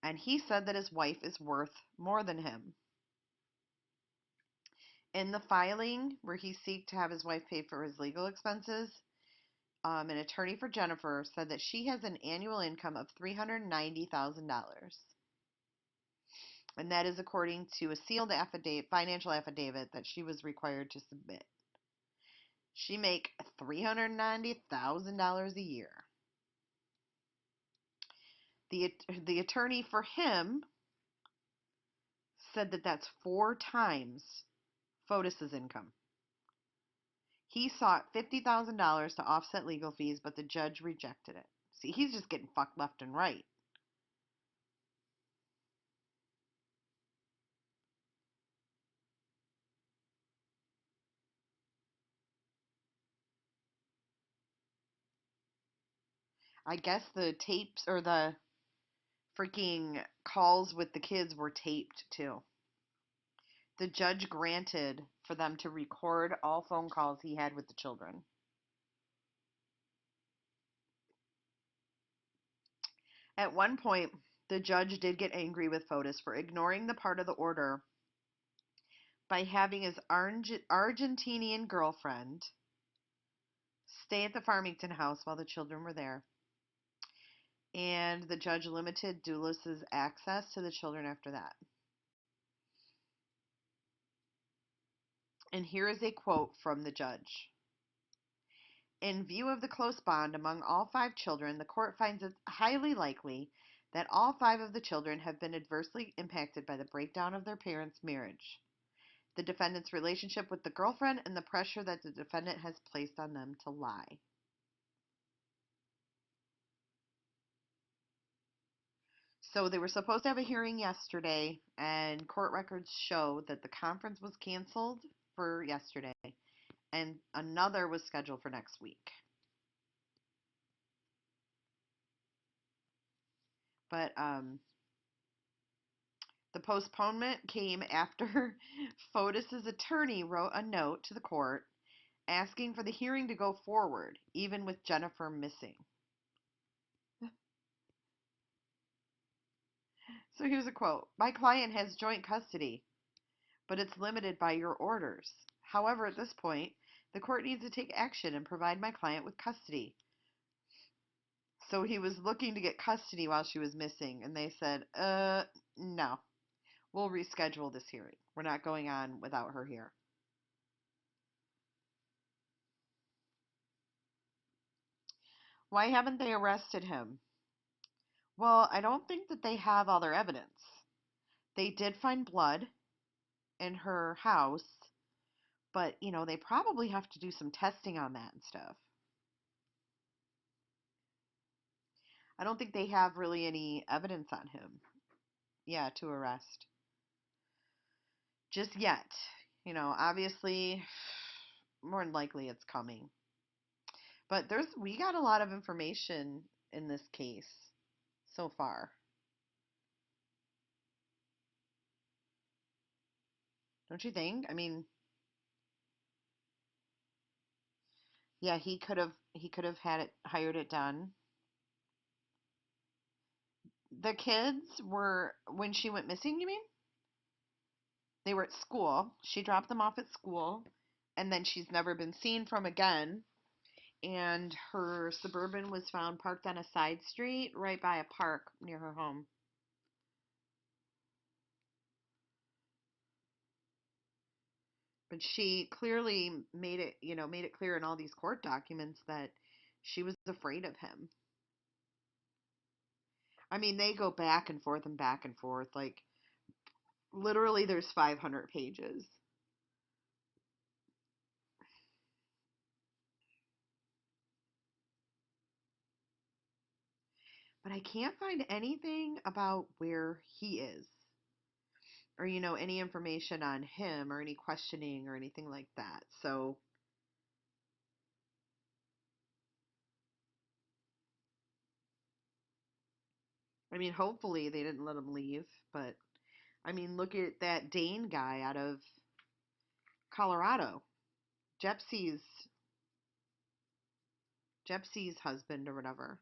and he said that his wife is worth more than him. In the filing where he sought to have his wife pay for his legal expenses, an attorney for Jennifer said that she has an annual income of $390,000. And that is according to a sealed financial affidavit that she was required to submit. She makes $390,000 a year. The attorney for him said that that's 4 times Fotis's income. He sought $50,000 to offset legal fees, but the judge rejected it. See, he's just getting fucked left and right. I guess the tapes or the freaking calls with the kids were taped too. The judge granted for them to record all phone calls he had with the children. At one point, the judge did get angry with Fotis for ignoring the part of the order by having his Argentinian girlfriend stay at the Farmington house while the children were there. And the judge limited Dulos' access to the children after that. And here is a quote from the judge. In view of the close bond among all 5 children, the court finds it highly likely that all 5 of the children have been adversely impacted by the breakdown of their parents' marriage, the defendant's relationship with the girlfriend, and the pressure that the defendant has placed on them to lie. So they were supposed to have a hearing yesterday, and court records show that the conference was canceled for yesterday, and another was scheduled for next week. But the postponement came after Fotis's attorney wrote a note to the court asking for the hearing to go forward, even with Jennifer missing. So here's a quote. My client has joint custody, but it's limited by your orders. However, at this point, the court needs to take action and provide my client with custody. So he was looking to get custody while she was missing, and they said, no, we'll reschedule this hearing. We're not going on without her here. Why haven't they arrested him? Well, I don't think that they have all their evidence. They did find blood in her house, but, they probably have to do some testing on that and stuff. I don't think they have really any evidence on him, to arrest. Just yet. Obviously, more than likely it's coming. But we got a lot of information in this case so far. Don't you think? I mean, yeah, he could have hired it done. The kids were, when she went missing, you mean? They were at school. She dropped them off at school, and then she's never been seen from again. And her Suburban was found parked on a side street right by a park near her home. But she clearly made it clear in all these court documents that she was afraid of him. I mean, they go back and forth and back and forth. Like, literally, there's 500 pages. But I can't find anything about where he is. Or, any information on him or any questioning or anything like that. So, I mean, hopefully they didn't let him leave. But, I mean, look at that Dane guy out of Colorado. Jepsy's husband or whatever.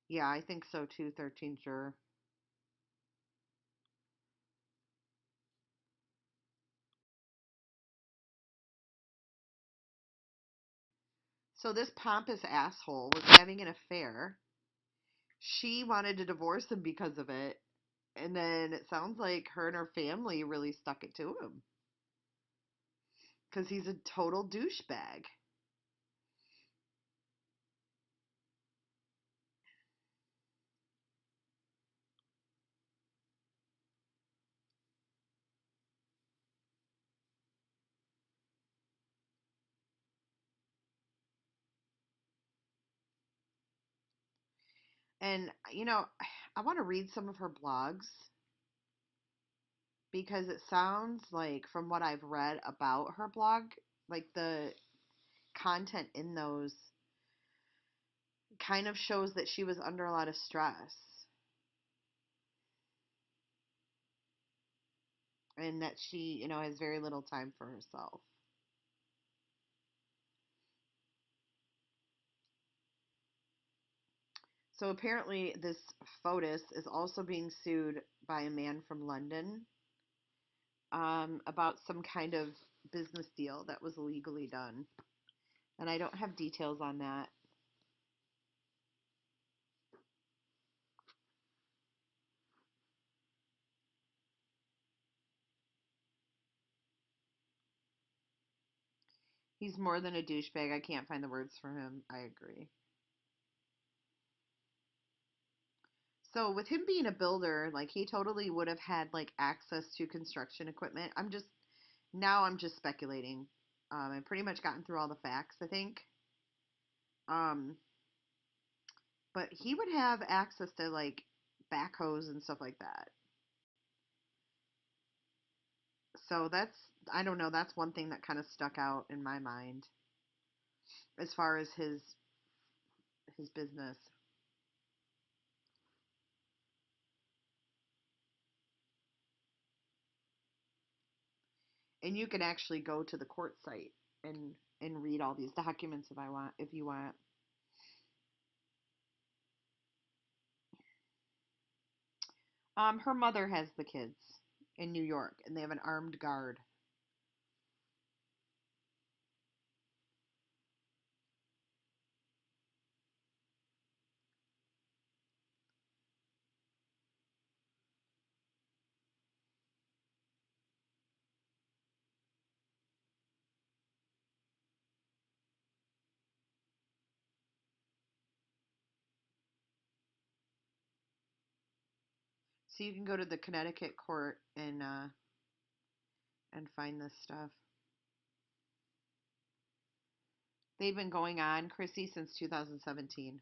Yeah, I think so too, 13 juror. So this pompous asshole was having an affair. She wanted to divorce him because of it. And then it sounds like her and her family really stuck it to him. Because he's a total douchebag. And, I want to read some of her blogs because it sounds like, from what I've read about her blog, like the content in those kind of shows that she was under a lot of stress and that she, has very little time for herself. So apparently, this FOTUS is also being sued by a man from London about some kind of business deal that was illegally done. And I don't have details on that. He's more than a douchebag. I can't find the words for him. I agree. So with him being a builder, like he totally would have had like access to construction equipment. I'm just speculating. I've pretty much gotten through all the facts, I think. Um, but he would have access to like backhoes and stuff like that. So I don't know, that's one thing that kind of stuck out in my mind as far as his business. And you can actually go to the court site and read all these documents if you want. Her mother has the kids in New York, and they have an armed guard. So you can go to the Connecticut court and find this stuff. They've been going on, Chrissy, since 2017.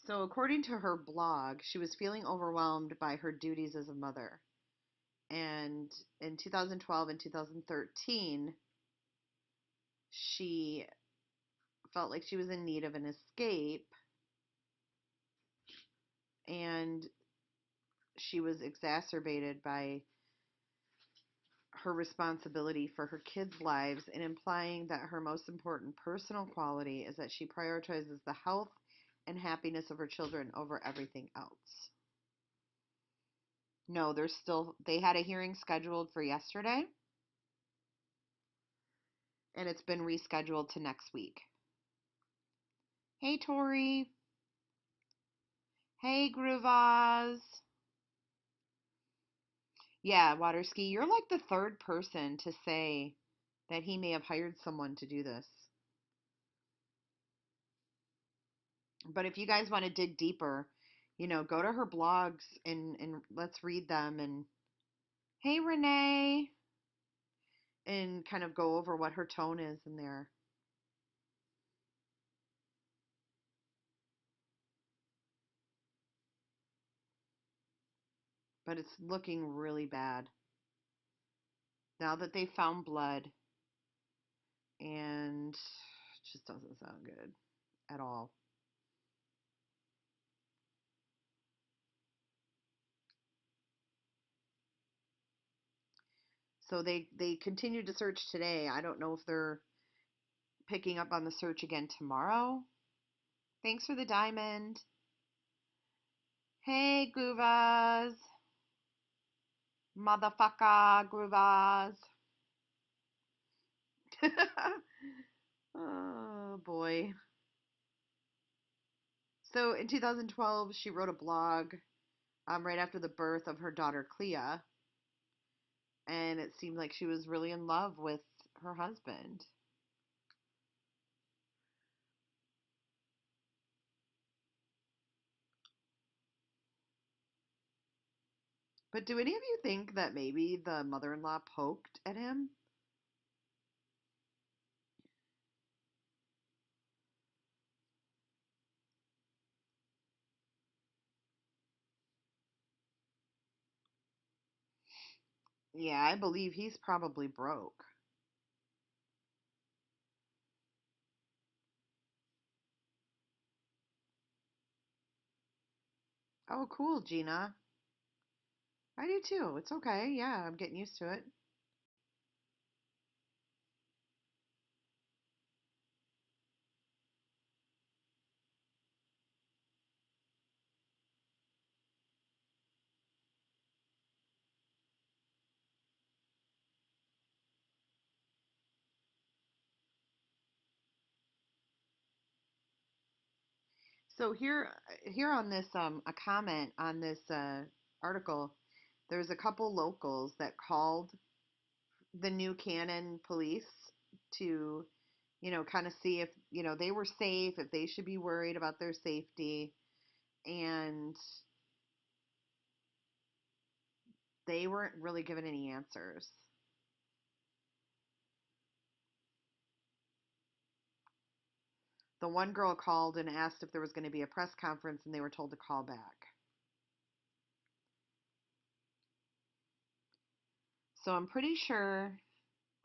So according to her blog, she was feeling overwhelmed by her duties as a mother. And in 2012 and 2013, she felt like she was in need of an escape, and she was exacerbated by her responsibility for her kids' lives and implying that her most important personal quality is that she prioritizes the health and happiness of her children over everything else. No, they had a hearing scheduled for yesterday, and it's been rescheduled to next week. Hey, Tori. Hey, Groovaz. Yeah, Waterski, you're like the third person to say that he may have hired someone to do this. But if you guys want to dig deeper, go to her blogs and let's read them. And hey, Renee, and kind of go over what her tone is in there. But it's looking really bad now that they found blood, and it just doesn't sound good at all. So they continued to search today. I don't know if they're picking up on the search again tomorrow. Thanks for the diamond. Hey, Groovas. Motherfucker, Groovas. Oh, boy. So in 2012, she wrote a blog right after the birth of her daughter, Clea. And it seemed like she was really in love with her husband. But do any of you think that maybe the mother-in-law poked at him? Yeah, I believe he's probably broke. Oh, cool, Gina. I do too. It's okay. Yeah, I'm getting used to it. So here on this a comment on this article, there's a couple locals that called the New Canaan police to, kind of see if, they were safe, if they should be worried about their safety, and they weren't really given any answers. The one girl called and asked if there was going to be a press conference, and they were told to call back. So I'm pretty sure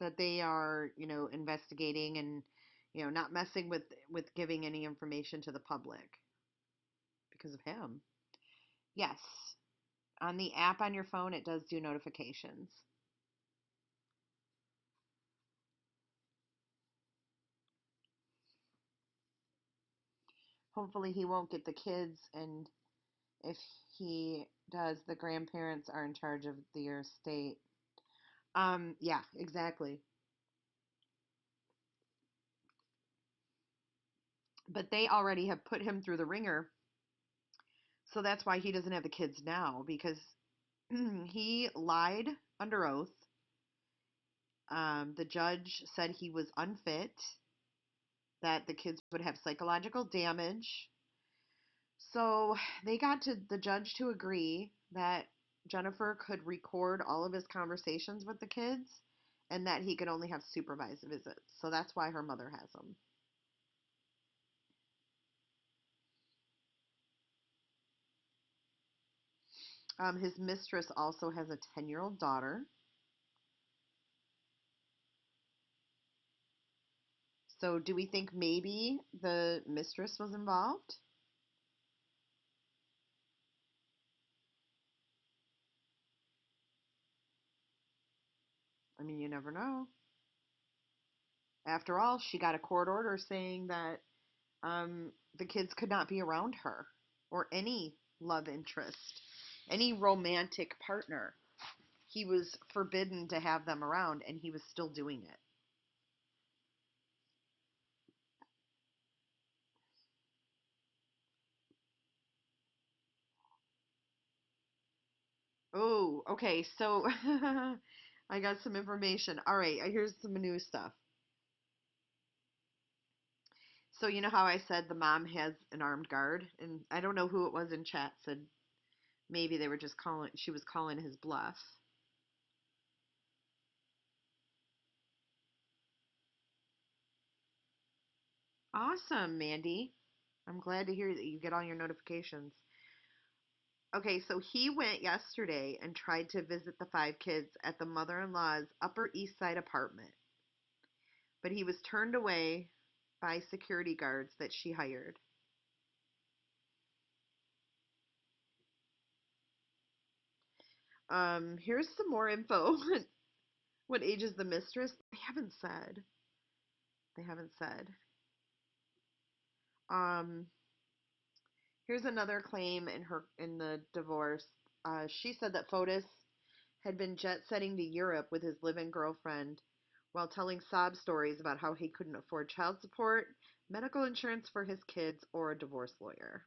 that they are, investigating and, not messing with giving any information to the public because of him. Yes, on the app on your phone, it does do notifications. Hopefully, he won't get the kids, and if he does, the grandparents are in charge of their estate. Yeah, exactly. But they already have put him through the ringer, so that's why he doesn't have the kids now, because he lied under oath. The judge said he was unfit, that the kids would have psychological damage. So they got to the judge to agree that Jennifer could record all of his conversations with the kids and that he could only have supervised visits. So that's why her mother has them. His mistress also has a 10-year-old daughter. So do we think maybe the mistress was involved? I mean, you never know. After all, she got a court order saying that the kids could not be around her or any love interest, any romantic partner. He was forbidden to have them around, and he was still doing it. Oh, okay. So I got some information. All right, here's some new stuff. So you know how I said the mom has an armed guard, and I don't know who it was in chat said maybe they were just calling. She was calling his bluff. Awesome, Mandy. I'm glad to hear that you get all your notifications. Okay, so he went yesterday and tried to visit the 5 kids at the mother-in-law's Upper East Side apartment, but he was turned away by security guards that she hired. Here's some more info. What age is the mistress? They haven't said. They haven't said. Um, Here's another claim in the divorce. She said that Fotis had been jet setting to Europe with his live-in girlfriend while telling sob stories about how he couldn't afford child support, medical insurance for his kids, or a divorce lawyer.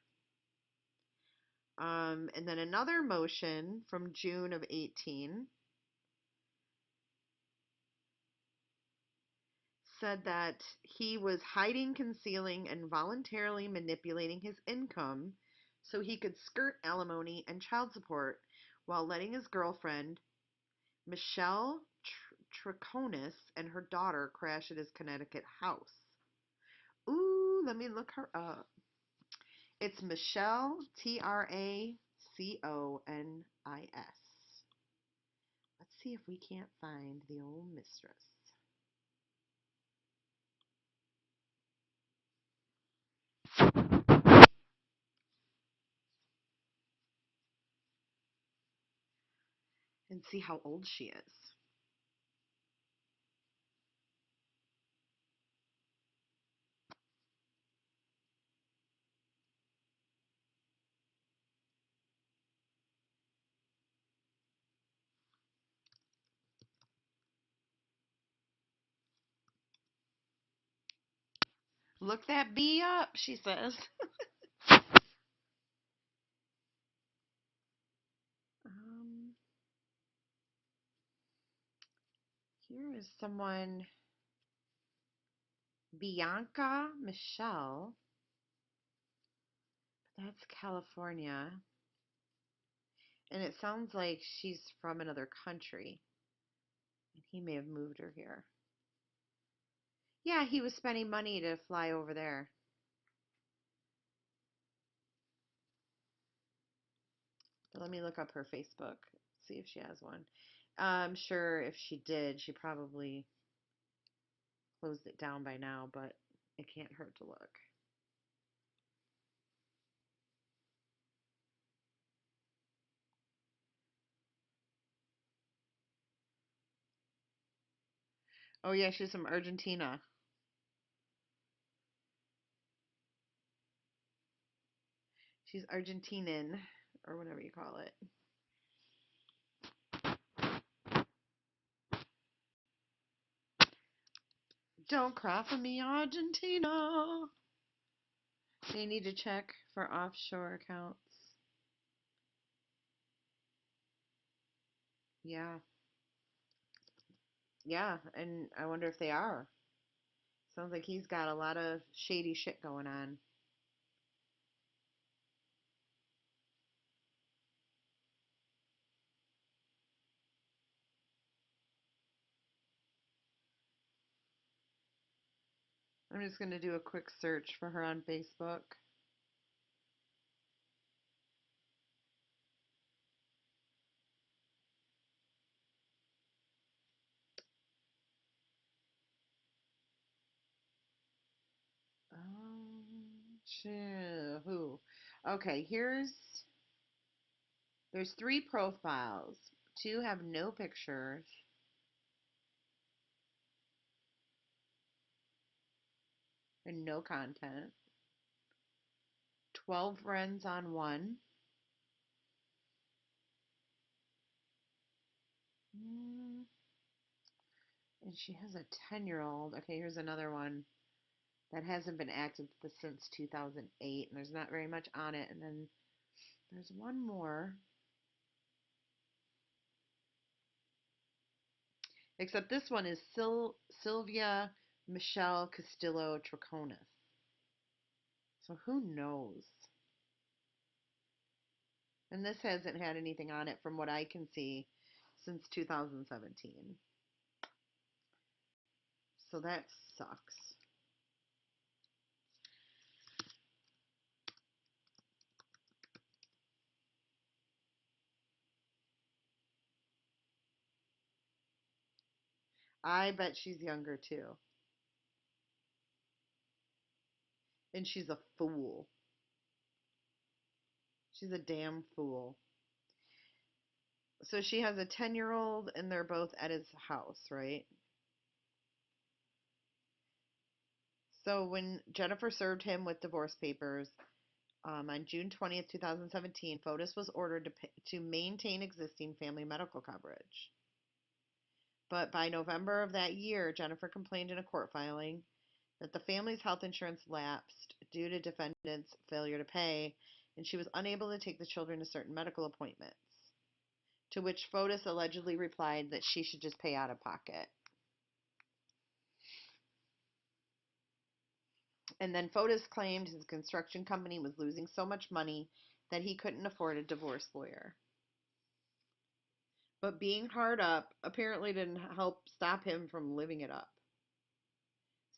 And then another motion from June of 18 said that he was hiding, concealing, and voluntarily manipulating his income so he could skirt alimony and child support while letting his girlfriend, Michelle Troconis, and her daughter crash at his Connecticut house. Ooh, let me look her up. It's Michelle, Traconis. Let's see if we can't find the old mistress. And see how old she is. Look that bee up, she says. um, Here is someone, Bianca Michelle. That's California. And it sounds like she's from another country. And he may have moved her here. Yeah, he was spending money to fly over there. But let me look up her Facebook, see if she has one. I'm sure if she did, she probably closed it down by now, but it can't hurt to look. Oh, yeah, she's from Argentina. She's Argentinian, or whatever you call it. Don't cry for me, Argentina. They need to check for offshore accounts. Yeah. Yeah, and I wonder if they are. Sounds like he's got a lot of shady shit going on. I'm just going to do a quick search for her on Facebook. Who? Okay, there's 3 profiles. 2 have no pictures and no content. 12 friends on one. And she has a 10-year-old. Okay, here's another one that hasn't been active since 2008, and there's not very much on it. And then there's one more. Except this one is Sylvia Michelle Castillo Troconis. So who knows? And this hasn't had anything on it from what I can see since 2017. So that sucks. I bet she's younger too. And she's a fool. She's a damn fool. So she has a 10-year-old and they're both at his house, right? So when Jennifer served him with divorce papers on June 20th, 2017, Fotis was ordered to maintain existing family medical coverage. But by November of that year, Jennifer complained in a court filing that the family's health insurance lapsed due to defendants' failure to pay, and she was unable to take the children to certain medical appointments. To which Fotis allegedly replied that she should just pay out of pocket. And then Fotis claimed his construction company was losing so much money that he couldn't afford a divorce lawyer. But being hard up apparently didn't help stop him from living it up.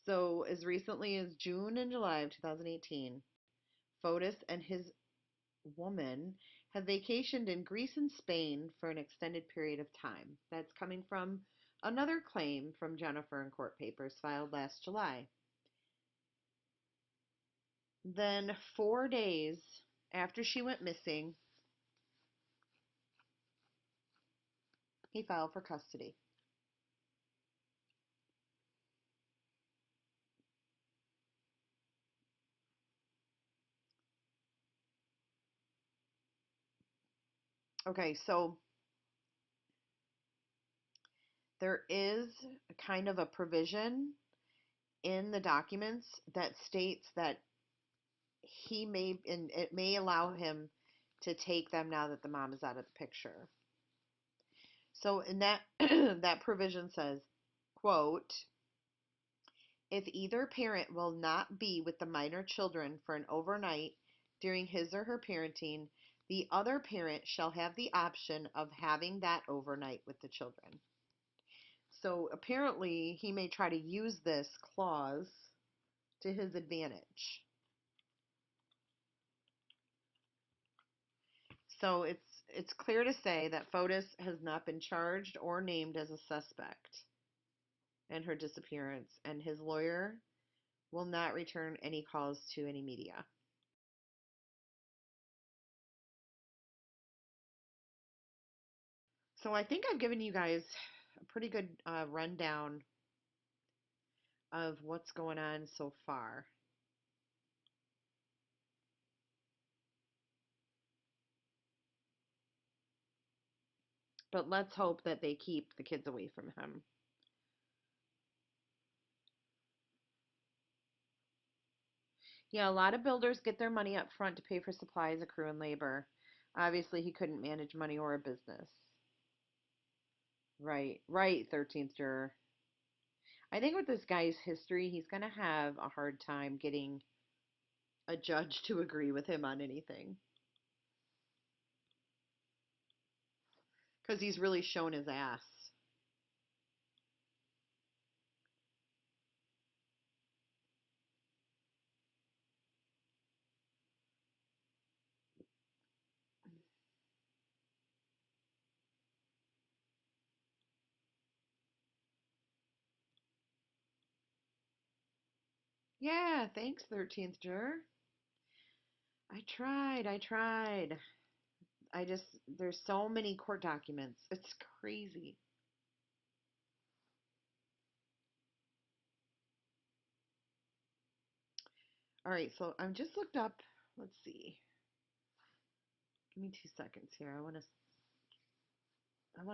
So, as recently as June and July of 2018, Fotis and his woman have vacationed in Greece and Spain for an extended period of time. That's coming from another claim from Jennifer in court papers filed last July. Then, 4 days after she went missing, he filed for custody. Okay, so there is kind of a provision in the documents that states that he may, and it may allow him to take them now that the mom is out of the picture. So in that that provision says, quote, if either parent will not be with the minor children for an overnight during his or her parenting, the other parent shall have the option of having that overnight with the children. So apparently he may try to use this clause to his advantage. So it's clear to say that Fotis has not been charged or named as a suspect in her disappearance, and his lawyer will not return any calls to any media. So I think I've given you guys a pretty good rundown of what's going on so far. But let's hope that they keep the kids away from him. Yeah, a lot of builders get their money up front to pay for supplies, crew, and labor. Obviously, he couldn't manage money or a business. Right, right, 13th juror. I think with this guy's history, he's going to have a hard time getting a judge to agree with him on anything. Because he's really shown his ass. Yeah, thanks, 13th juror. I tried. There's so many court documents. It's crazy. All right, so I've just looked up, let's see. Give me 2 seconds here. I want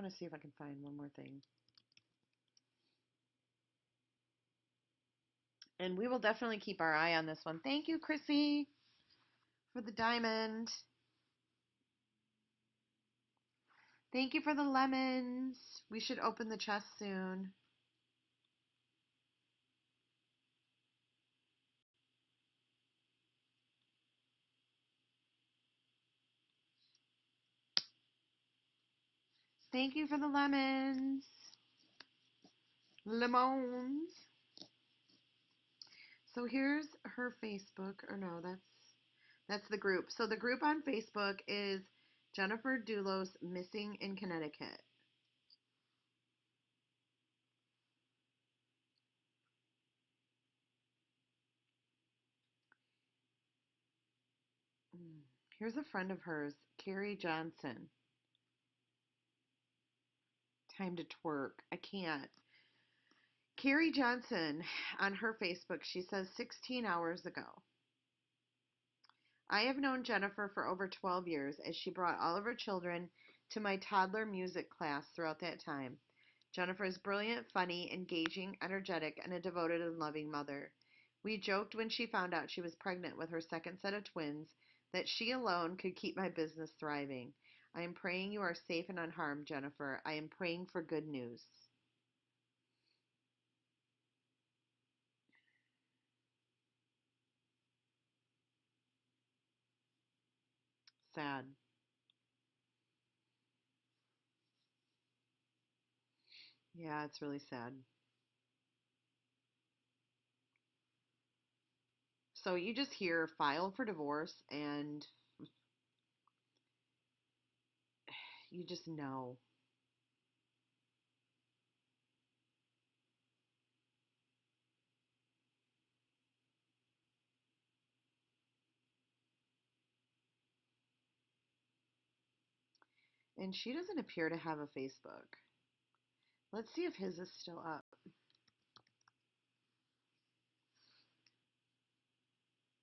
to see if I can find one more thing. And we will definitely keep our eye on this one. Thank you, Chrissy, for the diamond. Thank you for the lemons. We should open the chest soon. Thank you for the lemons. Lemons. So here's her Facebook, or no, that's the group. So the group on Facebook is Jennifer Doulos Missing in Connecticut. Here's a friend of hers, Carrie Johnson. Time to twerk. I can't. Carrie Johnson, on her Facebook, she says 16 hours ago. I have known Jennifer for over 12 years as she brought all of her children to my toddler music class throughout that time. Jennifer is brilliant, funny, engaging, energetic, and a devoted and loving mother. We joked when she found out she was pregnant with her second set of twins that she alone could keep my business thriving. I am praying you are safe and unharmed, Jennifer. I am praying for good news. Sad. Yeah, it's really sad. So you just hear file for divorce and you just know. And she doesn't appear to have a Facebook. Let's see if his is still up.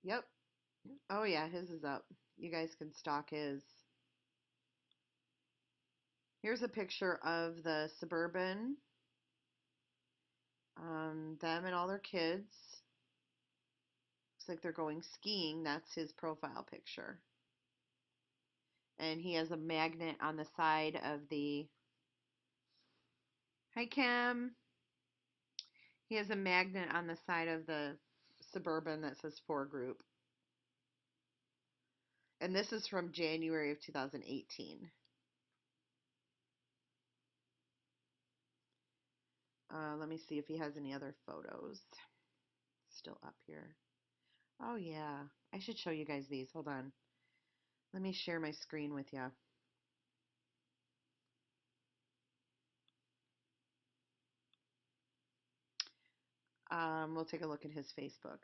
Yep. Oh, yeah, his is up. You guys can stalk his. Here's a picture of the Suburban, them and all their kids. Looks like they're going skiing. That's his profile picture. And he has a magnet on the side of the. Hi, Kim. He has a magnet on the side of the Suburban that says for group. And this is from January of 2018. Let me see if he has any other photos still up here. Oh, yeah. I should show you guys these. Hold on. Let me share my screen with you. We'll take a look at his Facebook.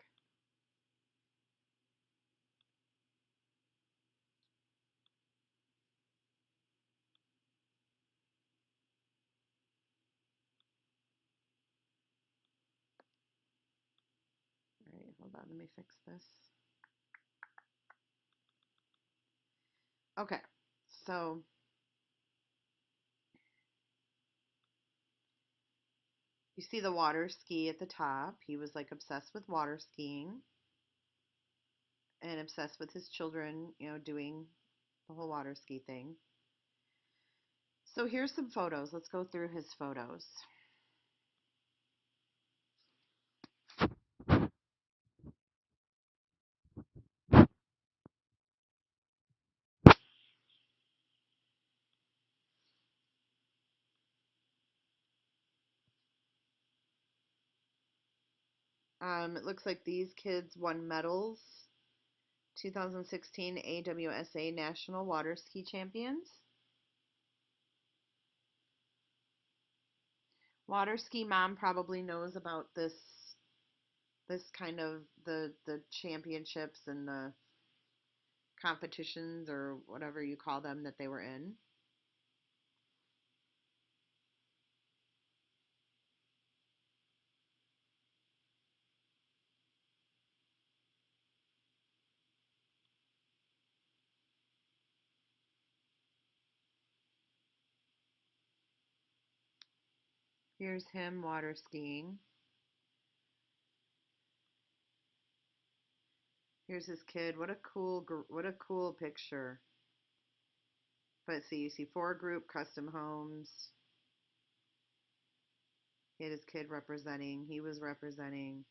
All right, hold on. Let me fix this. Okay, so you see the water ski at the top. He was like obsessed with water skiing and obsessed with his children, doing the whole water ski thing. So here's some photos. Let's go through his photos. It looks like these kids won medals. 2016 AWSA National Water Ski Champions. Water ski mom probably knows about this kind of the championships and the competitions or whatever you call them that they were in. Here's him water skiing. Here's his kid. What a cool picture. But see, you see four group custom homes. He had his kid representing. He was representing.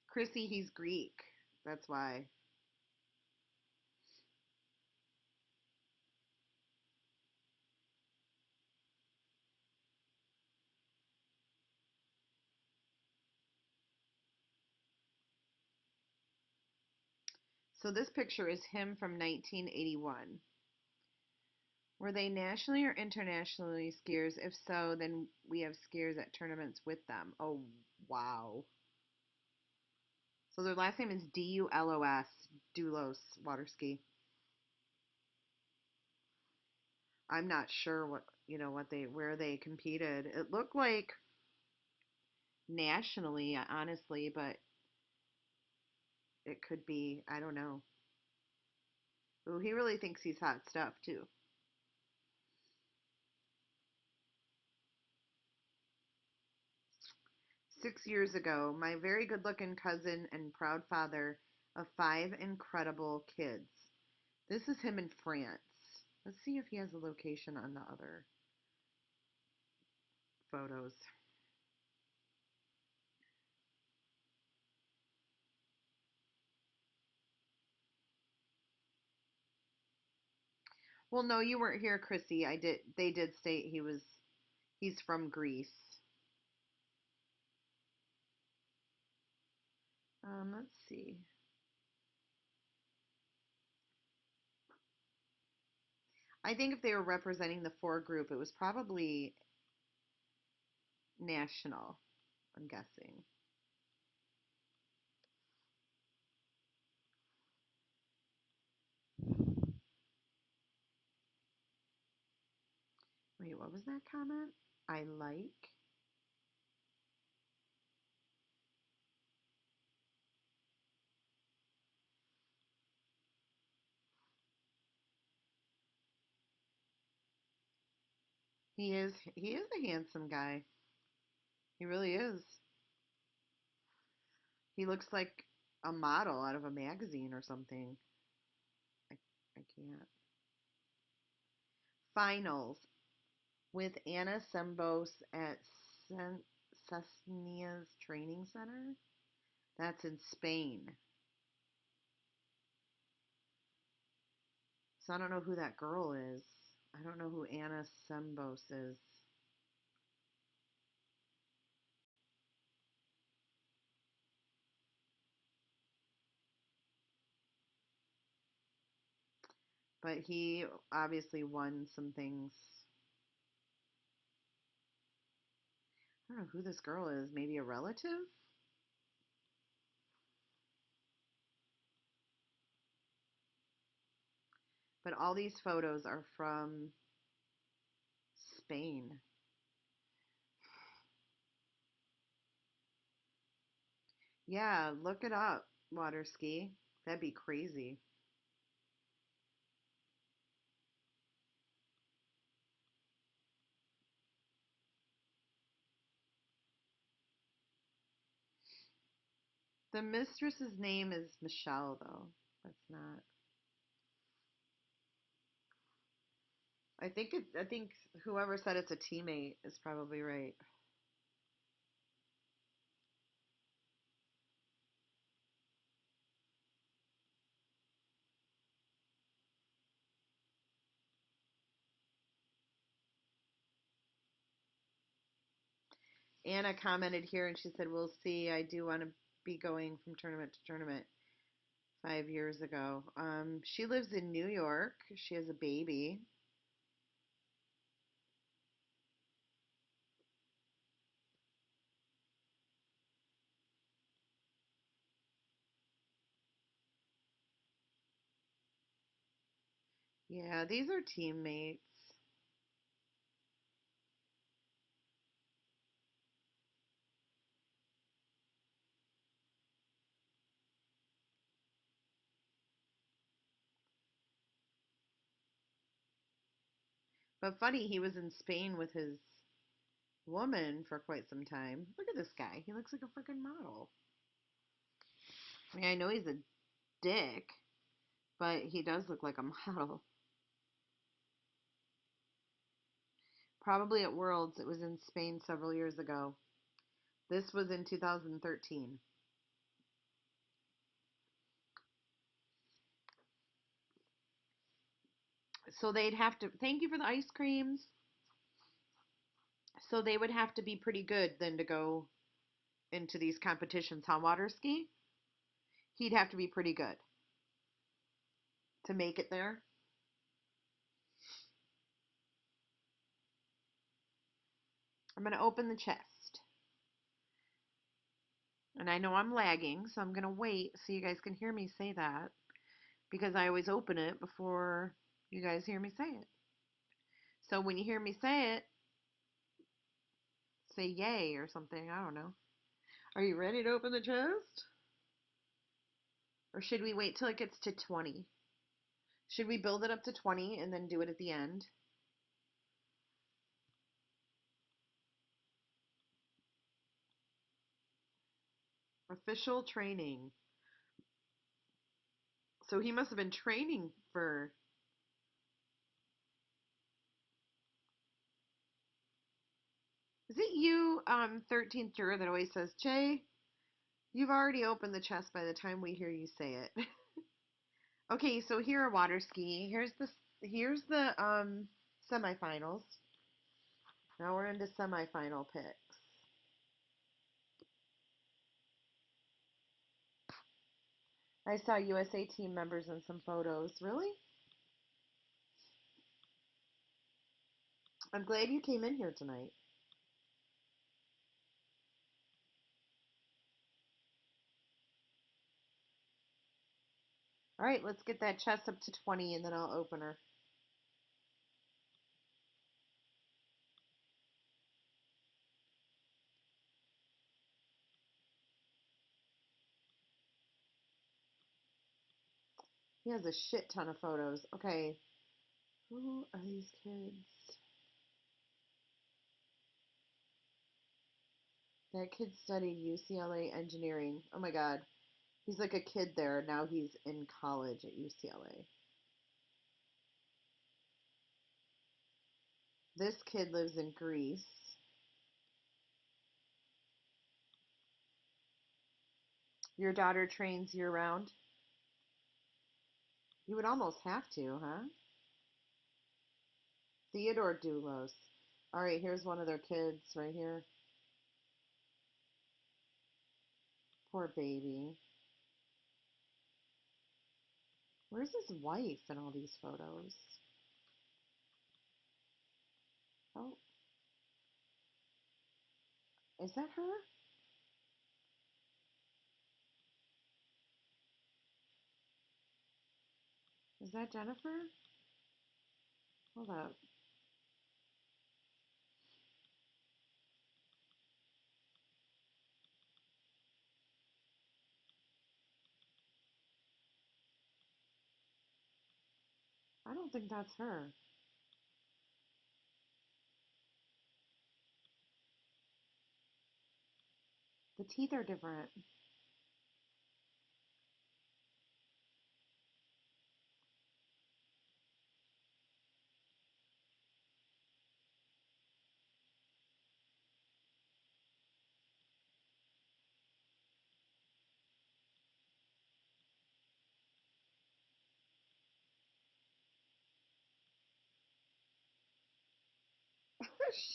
Chrissy, he's Greek. That's why. So this picture is him from 1981. Were they nationally or internationally skiers? If so, then we have skiers at tournaments with them. Oh, wow. So their last name is Dulos, Dulos water ski. I'm not sure where they competed. It looked like nationally, honestly, but it could be, I don't know. Ooh, he really thinks he's hot stuff too. "6 years ago, my very good looking cousin and proud father of 5 incredible kids." This is him in France. Let's see if he has a location on the other photos. Well, no, you weren't here, Chrissy. They did state he's from Greece. Let's see. I think if they were representing the four group, it was probably national, I'm guessing. Wait, what was that comment? I like. He is a handsome guy. He really is. He looks like a model out of a magazine or something. I, I can't. Finals with Anna Sembos at Cesnia's Training Center. That's in Spain. So I don't know who that girl is. I don't know who Anna Sembos is. But he obviously won some things. I don't know who this girl is. Maybe a relative? But all these photos are from Spain. Yeah, look it up, water ski. That'd be crazy. The mistress's name is Michelle, though. That's not. I think whoever said it's a teammate is probably right. Anna commented here and she said, "We'll see. I do want to be going from tournament to tournament." 5 years ago. She lives in New York. She has a baby. Yeah, these are teammates. But funny, he was in Spain with his woman for quite some time. Look at this guy. He looks like a freaking model. I mean, I know he's a dick, but he does look like a model. Probably at Worlds. It was in Spain several years ago. This was in 2013. So they'd have to, thank you for the ice creams. So they would have to be pretty good then to go into these competitions, huh, water ski? He'd have to be pretty good to make it there. I'm going to open the chest. And I know I'm lagging, so I'm going to wait so you guys can hear me say that because I always open it before you guys hear me say it. So when you hear me say it, say yay or something. I don't know. Are you ready to open the chest? Or should we wait till it gets to 20? Should we build it up to 20 and then do it at the end? Official training. So he must have been training for... Is it you, 13th juror, that always says, Jay, you've already opened the chest by the time we hear you say it. Okay, so here are water ski. Here's the semifinals. Now we're into semifinal picks. I saw USA team members in some photos. Really? I'm glad you came in here tonight. All right, let's get that chest up to 20 and then I'll open her. He has a shit ton of photos. Okay, who are these kids? That kid studied UCLA engineering. Oh my god. He's like a kid there. Now he's in college at UCLA. This kid lives in Greece. Your daughter trains year round? You would almost have to, huh? Theodore Dulos. All right, here's one of their kids right here. Poor baby. Where's his wife in all these photos? Oh, is that her? Is that Jennifer? Hold up. I don't think that's her. The teeth are different.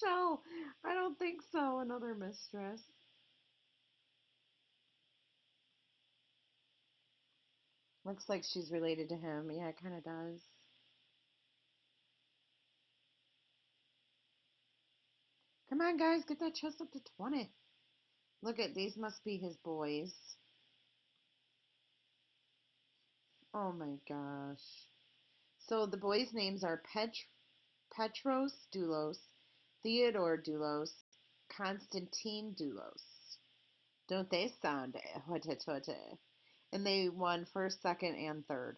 Shell. I don't think so. Another mistress. Looks like she's related to him. Yeah, it kind of does. Come on, guys. Get that chest up to 20. Look at these. Must be his boys. Oh my gosh. So the boys' names are Petros Doulos, Theodore Doulos, Constantine Doulos. Don't they sound hote? And they won first, second, and third.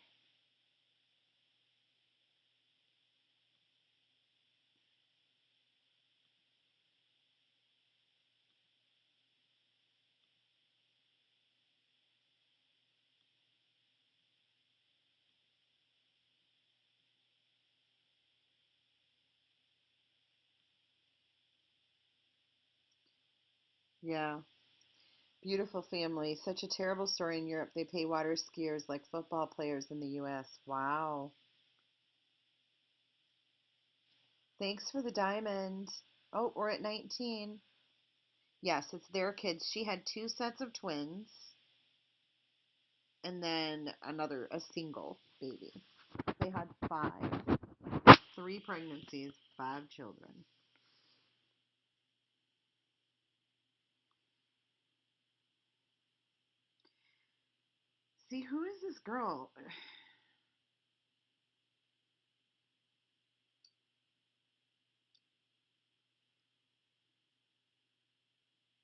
Yeah. Beautiful family. Such a terrible story in Europe. They pay water skiers like football players in the U.S. Wow. Thanks for the diamond. Oh, we're at 19. Yes, it's their kids. She had two sets of twins and then a single baby. They had five. Three pregnancies, five children. See, who is this girl?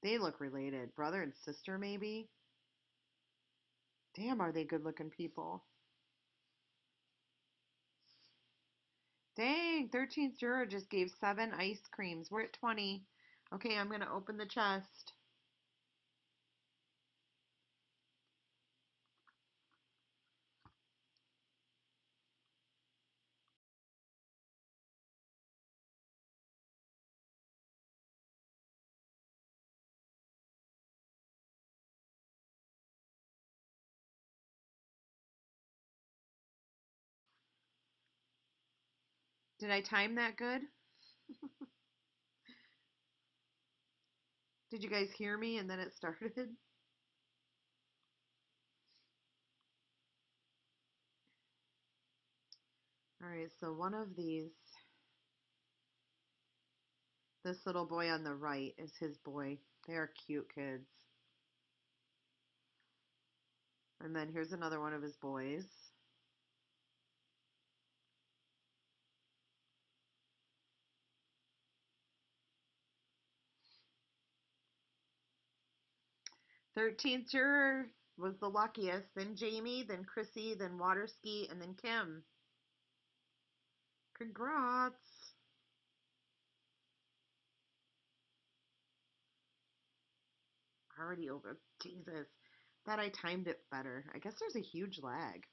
They look related. Brother and sister, maybe? Damn, are they good-looking people? Dang, 13th juror just gave 7 ice creams. We're at 20. Okay, I'm going to open the chest. Did I time that good? Did you guys hear me and then it started? All right, so one of these, this little boy on the right is his boy. They are cute kids. And then here's another one of his boys. Thirteenth juror was the luckiest. Then Jamie, then Chrissy, then Waterski, and then Kim. Congrats. Already over. Jesus. Thought I timed it better. I guess there's a huge lag.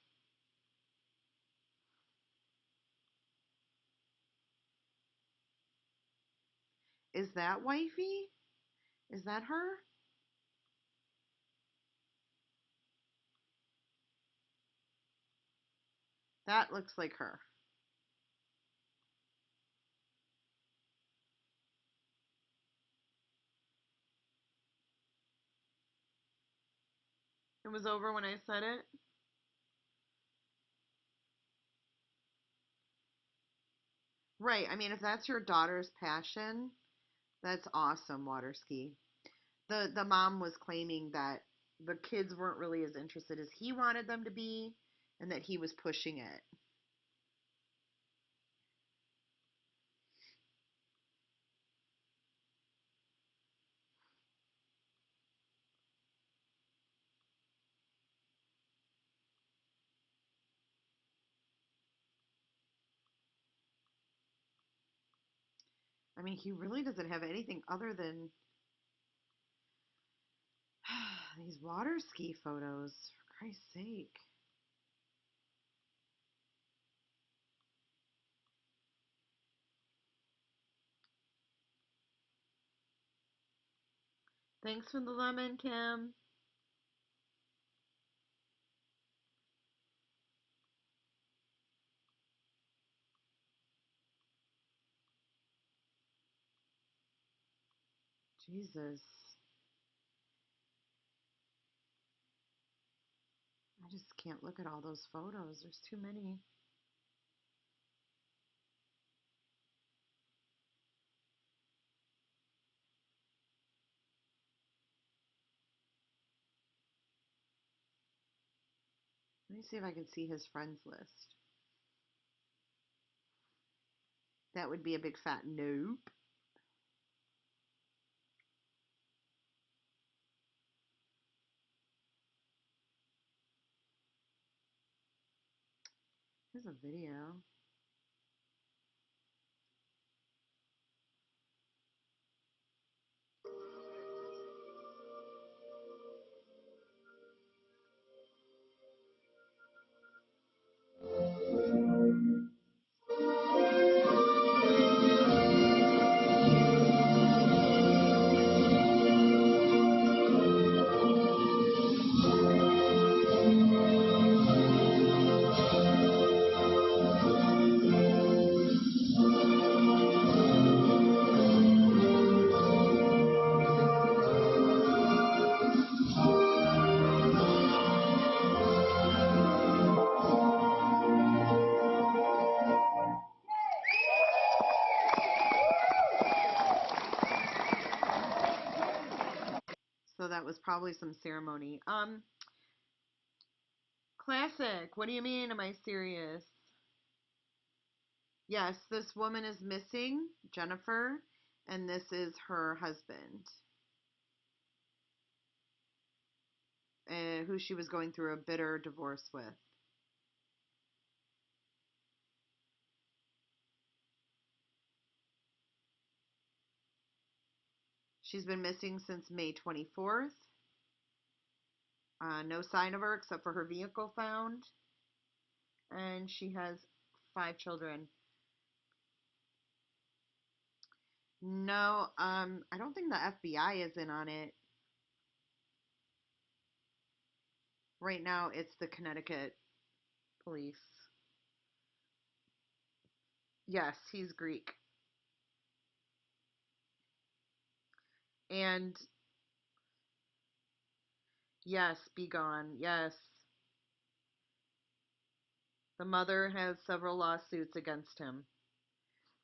Is that wifey? Is that her? That looks like her. It was over when I said it. Right. I mean, if that's your daughter's passion, that's awesome, Waterski. The mom was claiming that the kids weren't really as interested as he wanted them to be and that he was pushing it. I mean, he really doesn't have anything other than these water ski photos, for Christ's sake. Thanks for the lemon, Kim. Jesus. I just can't look at all those photos. There's too many. Let me see if I can see his friends list. That would be a big fat nope. Here's a video. So that was probably some ceremony. Classic. What do you mean? Am I serious? Yes, this woman is missing, Jennifer, and this is her husband, who she was going through a bitter divorce with. She's been missing since May 24th. No sign of her except for her vehicle found. And she has 5 children. No, I don't think the FBI is in on it. Right now, it's the Connecticut police. Yes, he's Greek. And yes, be gone. Yes. The mother has several lawsuits against him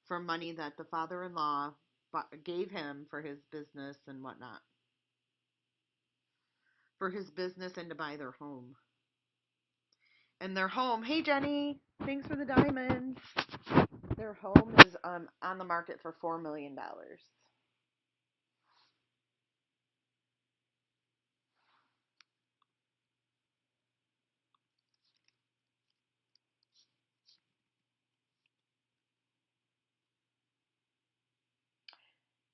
for money that the father-in-law gave him for his business and whatnot. For his business and to buy their home. And their home, hey Jenny, thanks for the diamonds. Their home is on the market for $4 million.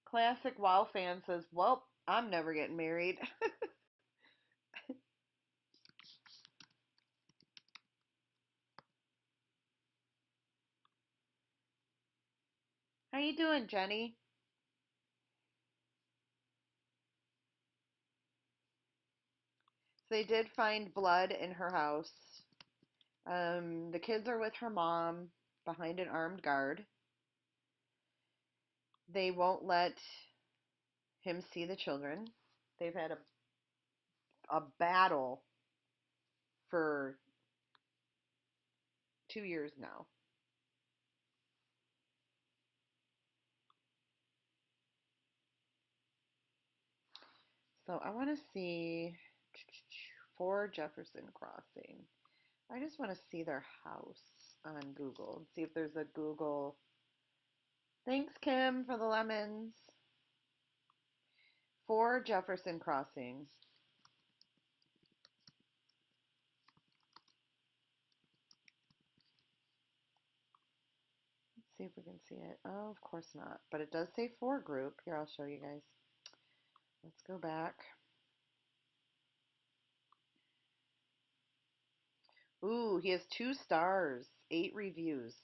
Classic WoW fan says, well, I'm never getting married. How you doing, Jenny? So they did find blood in her house. The kids are with her mom behind an armed guard. They won't let him see the children. They've had a battle for 2 years now. So I want to see 4 Jefferson Crossing. I just want to see their house on Google and see if there's a Google. Thanks, Kim, for the lemons. 4 Jefferson Crossing. Let's see if we can see it. Oh, of course not. But it does say 4 group. Here, I'll show you guys. Let's go back. Ooh, he has 2 stars, 8 reviews.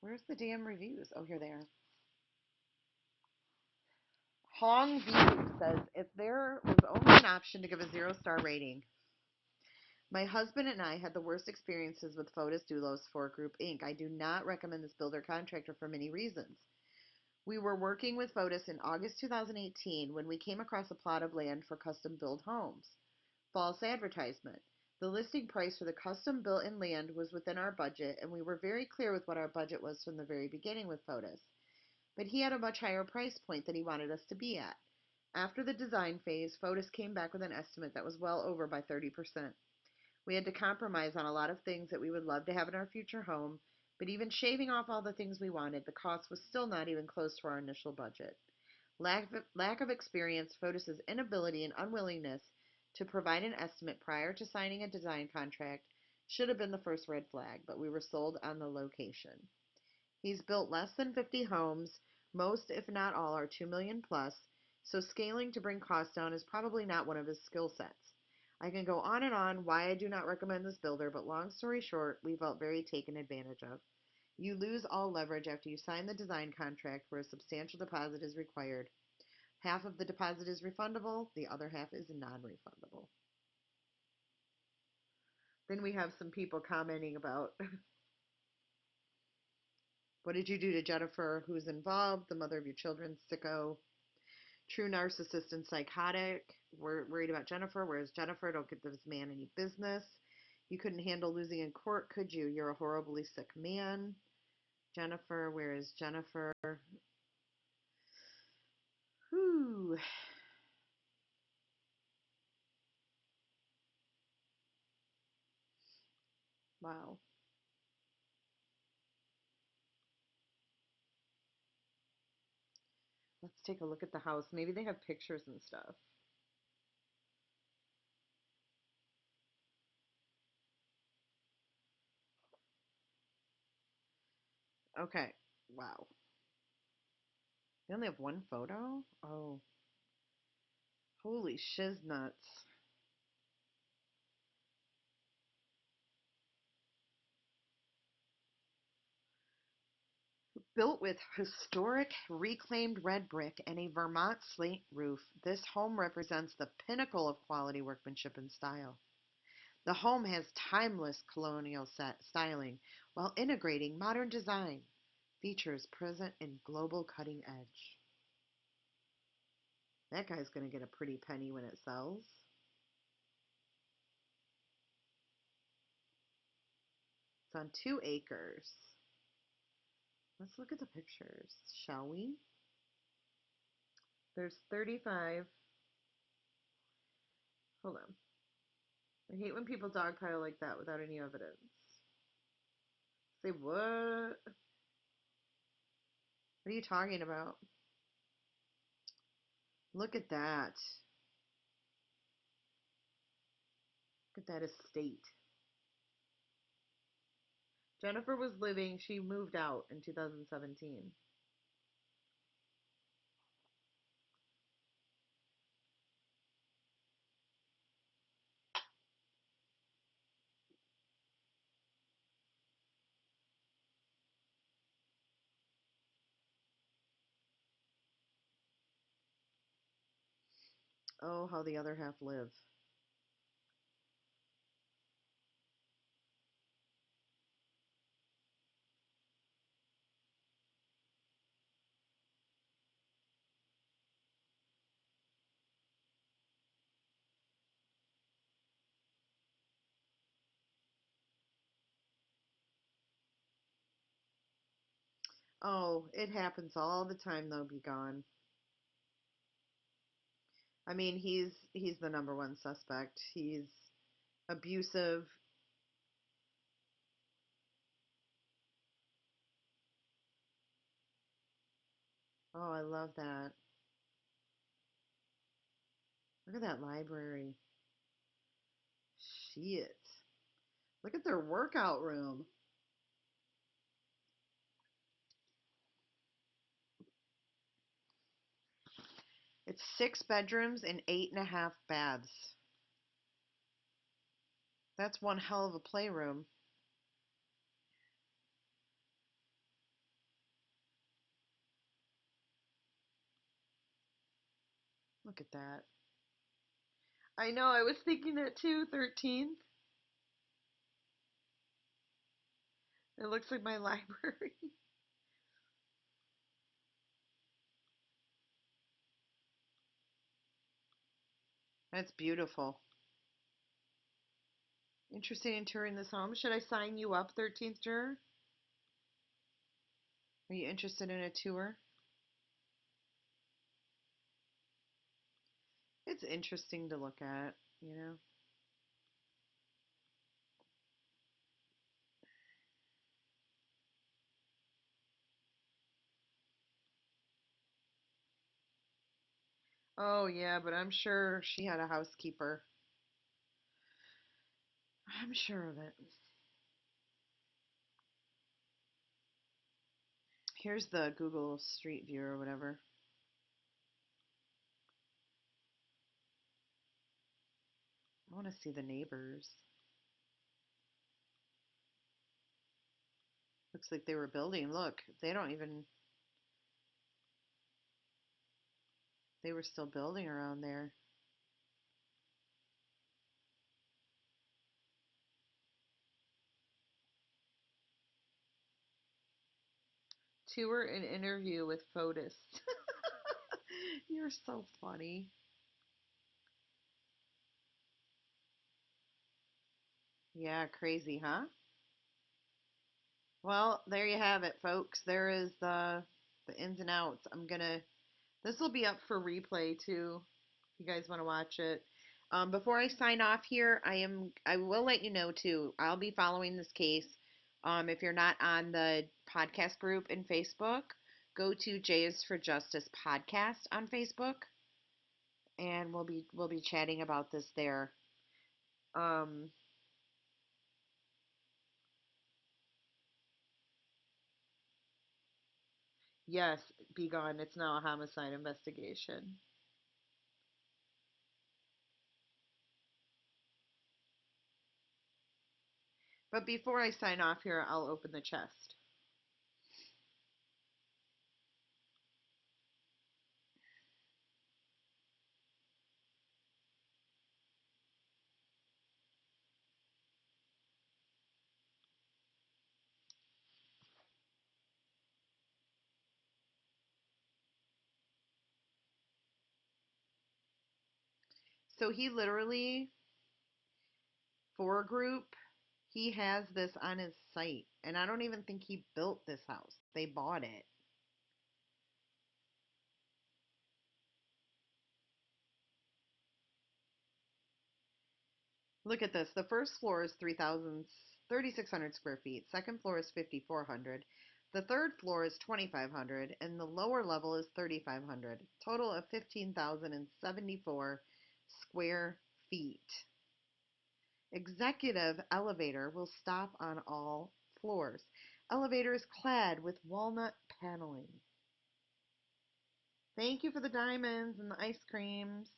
Where's the damn reviews? Oh, here they are. Hong View says, if there was only an option to give a 0-star rating, my husband and I had the worst experiences with Fotis Dulos for Group Inc. I do not recommend this builder contractor for many reasons. We were working with Fotis in August 2018 when we came across a plot of land for custom build homes. False advertisement. The listing price for the custom built in land was within our budget, and we were very clear with what our budget was from the very beginning with Fotis. But he had a much higher price point than he wanted us to be at. After the design phase, Fotis came back with an estimate that was well over by 30%. We had to compromise on a lot of things that we would love to have in our future home, but even shaving off all the things we wanted, the cost was still not even close to our initial budget. Lack of experience, Fotis' inability and unwillingness to provide an estimate prior to signing a design contract should have been the first red flag, but we were sold on the location. He's built less than 50 homes. Most, if not all, are 2 million plus, so scaling to bring costs down is probably not one of his skill sets. I can go on and on why I do not recommend this builder, but long story short, we felt very taken advantage of. You lose all leverage after you sign the design contract where a substantial deposit is required. Half of the deposit is refundable, the other half is non-refundable. Then we have some people commenting about what did you do to Jennifer, who's involved, the mother of your children, sicko, true narcissist and psychotic. worried about Jennifer. Where's Jennifer? Don't give this man any business. You couldn't handle losing in court, could you? You're a horribly sick man. Jennifer, where is Jennifer? Whew. Wow. Let's take a look at the house. Maybe they have pictures and stuff. Okay. Wow. They only have one photo? Oh. Holy shiznuts. Built with historic reclaimed red brick and a Vermont slate roof, this home represents the pinnacle of quality workmanship and style. The home has timeless colonial styling while integrating modern design, features present and global cutting edge. That guy's going to get a pretty penny when it sells. It's on 2 acres. Let's look at the pictures, shall we? There's 35. Hold on. I hate when people dogpile like that without any evidence. Say what? What are you talking about? Look at that. Look at that estate. Jennifer was living, she moved out in 2017. Oh, how the other half live. Oh, it happens all the time though, be gone. I mean, he's the number one suspect. He's abusive. Oh, I love that. Look at that library. Shit. Look at their workout room. It's 6 bedrooms and 8.5 baths. That's one hell of a playroom. Look at that. I know, I was thinking that too, 13th. It looks like my library. That's beautiful. Interested in touring this home? Should I sign you up, 13th juror? Are you interested in a tour? It's interesting to look at, you know? Oh, yeah, but I'm sure she had a housekeeper. I'm sure of it. Here's the Google Street View or whatever. I want to see the neighbors. Looks like they were building. Look, they don't even. They were still building around there. Tour and interview with POTUS. You're so funny. Yeah, crazy, huh? Well, there you have it, folks. There is the ins and outs. This will be up for replay too, if you guys want to watch it. Before I sign off here, I will let you know too. I'll be following this case. If you're not on the podcast group in Facebook, go to J is for Justice podcast on Facebook, and we'll be chatting about this there. Um, yes, be gone. It's now a homicide investigation. But before I sign off here, I'll open the chest. So he literally, for a group, he has this on his site. And I don't even think he built this house. They bought it. Look at this. The first floor is 3,600 square feet. Second floor is 5,400. The third floor is 2,500. And the lower level is 3,500. Total of 15,074 square feet. Executive elevator will stop on all floors. Elevator is clad with walnut paneling. Thank you for the diamonds and the ice creams.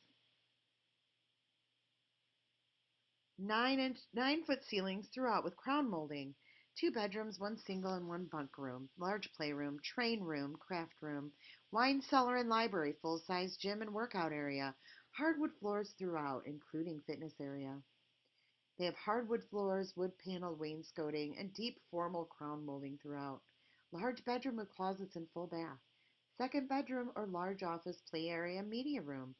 9-foot ceilings throughout with crown molding. 2 bedrooms, 1 single and 1 bunk room. Large playroom, train room, craft room, wine cellar and library, full-size gym and workout area. Hardwood floors throughout, including fitness area. They have hardwood floors, wood paneled wainscoting, and deep formal crown molding throughout. Large bedroom with closets and full bath. Second bedroom or large office, play area, media room.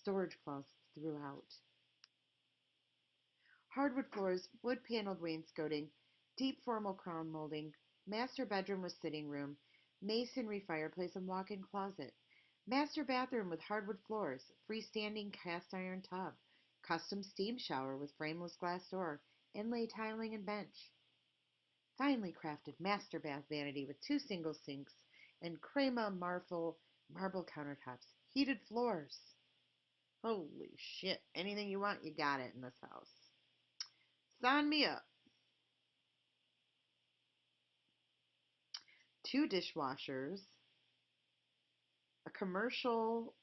Storage closets throughout. Hardwood floors, wood paneled wainscoting, deep formal crown molding. Master bedroom with sitting room, masonry fireplace and walk-in closet. Master bathroom with hardwood floors, freestanding cast iron tub. Custom steam shower with frameless glass door, inlay tiling and bench. Finely crafted master bath vanity with 2 single sinks and crema marble countertops. Heated floors. Holy shit. Anything you want, you got it in this house. Sign me up. 2 dishwashers, a commercial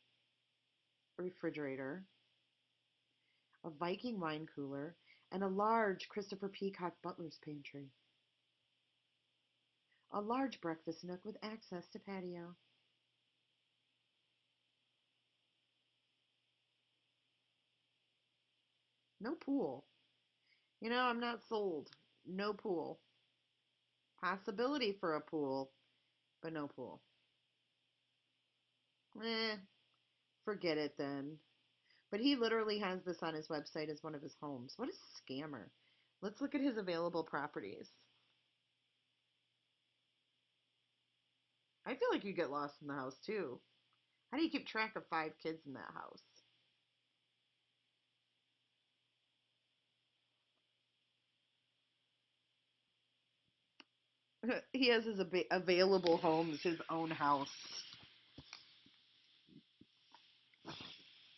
refrigerator, a Viking wine cooler, and a large Christopher Peacock butler's pantry. A large breakfast nook with access to patio. No pool. I'm not sold. No pool. Possibility for a pool, but no pool. Eh, forget it then. But he literally has this on his website as one of his homes. What a scammer. Let's look at his available properties. I feel like you get lost in the house too. How do you keep track of 5 kids in that house? He has his available homes, his own house.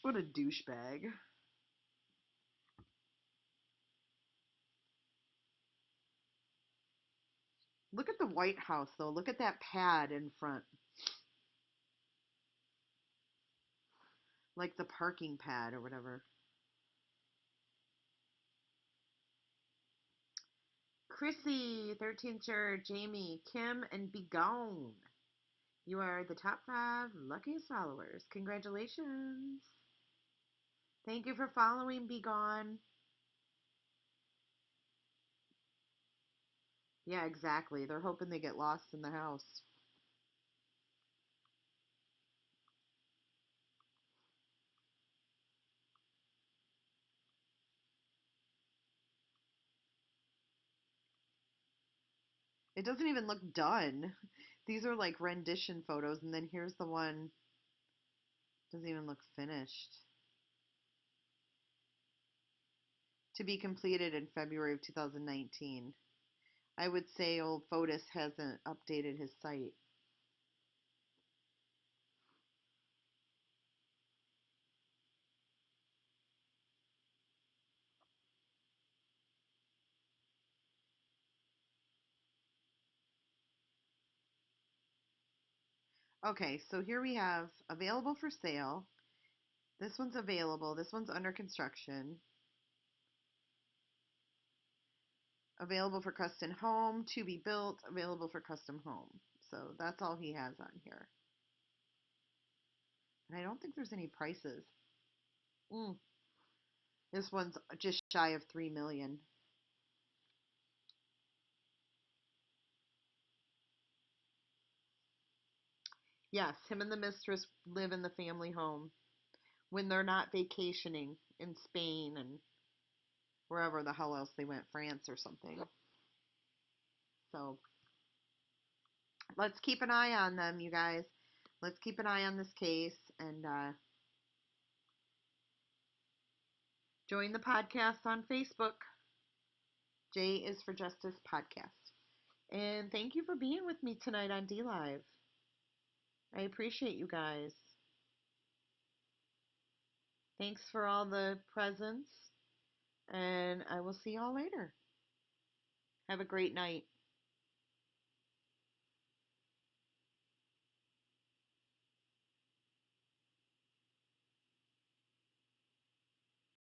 What a douchebag. Look at the White House, though. Look at that pad in front. Like the parking pad or whatever. Chrissy, 13th shirt, Jamie, Kim, and Be Gone. You are the top 5 luckiest followers. Congratulations. Thank you for following Be Gone. Yeah, exactly. They're hoping they get lost in the house. It doesn't even look done. These are like rendition photos, and then here's the one. Doesn't even look finished. To be completed in February of 2019. I would say old Fotis hasn't updated his site. Okay, so here we have available for sale. This one's available. This one's under construction. Available for custom home, to be built, available for custom home. So that's all he has on here. And I don't think there's any prices. This one's just shy of 3 million. Yes, him and the mistress live in the family home when they're not vacationing in Spain and wherever the hell else they went, France or something. So let's keep an eye on them, you guys. Let's keep an eye on this case and join the podcast on Facebook. J is for Justice Podcast. And thank you for being with me tonight on D Live. I appreciate you guys. Thanks for all the presents, and I will see y'all later. Have a great night.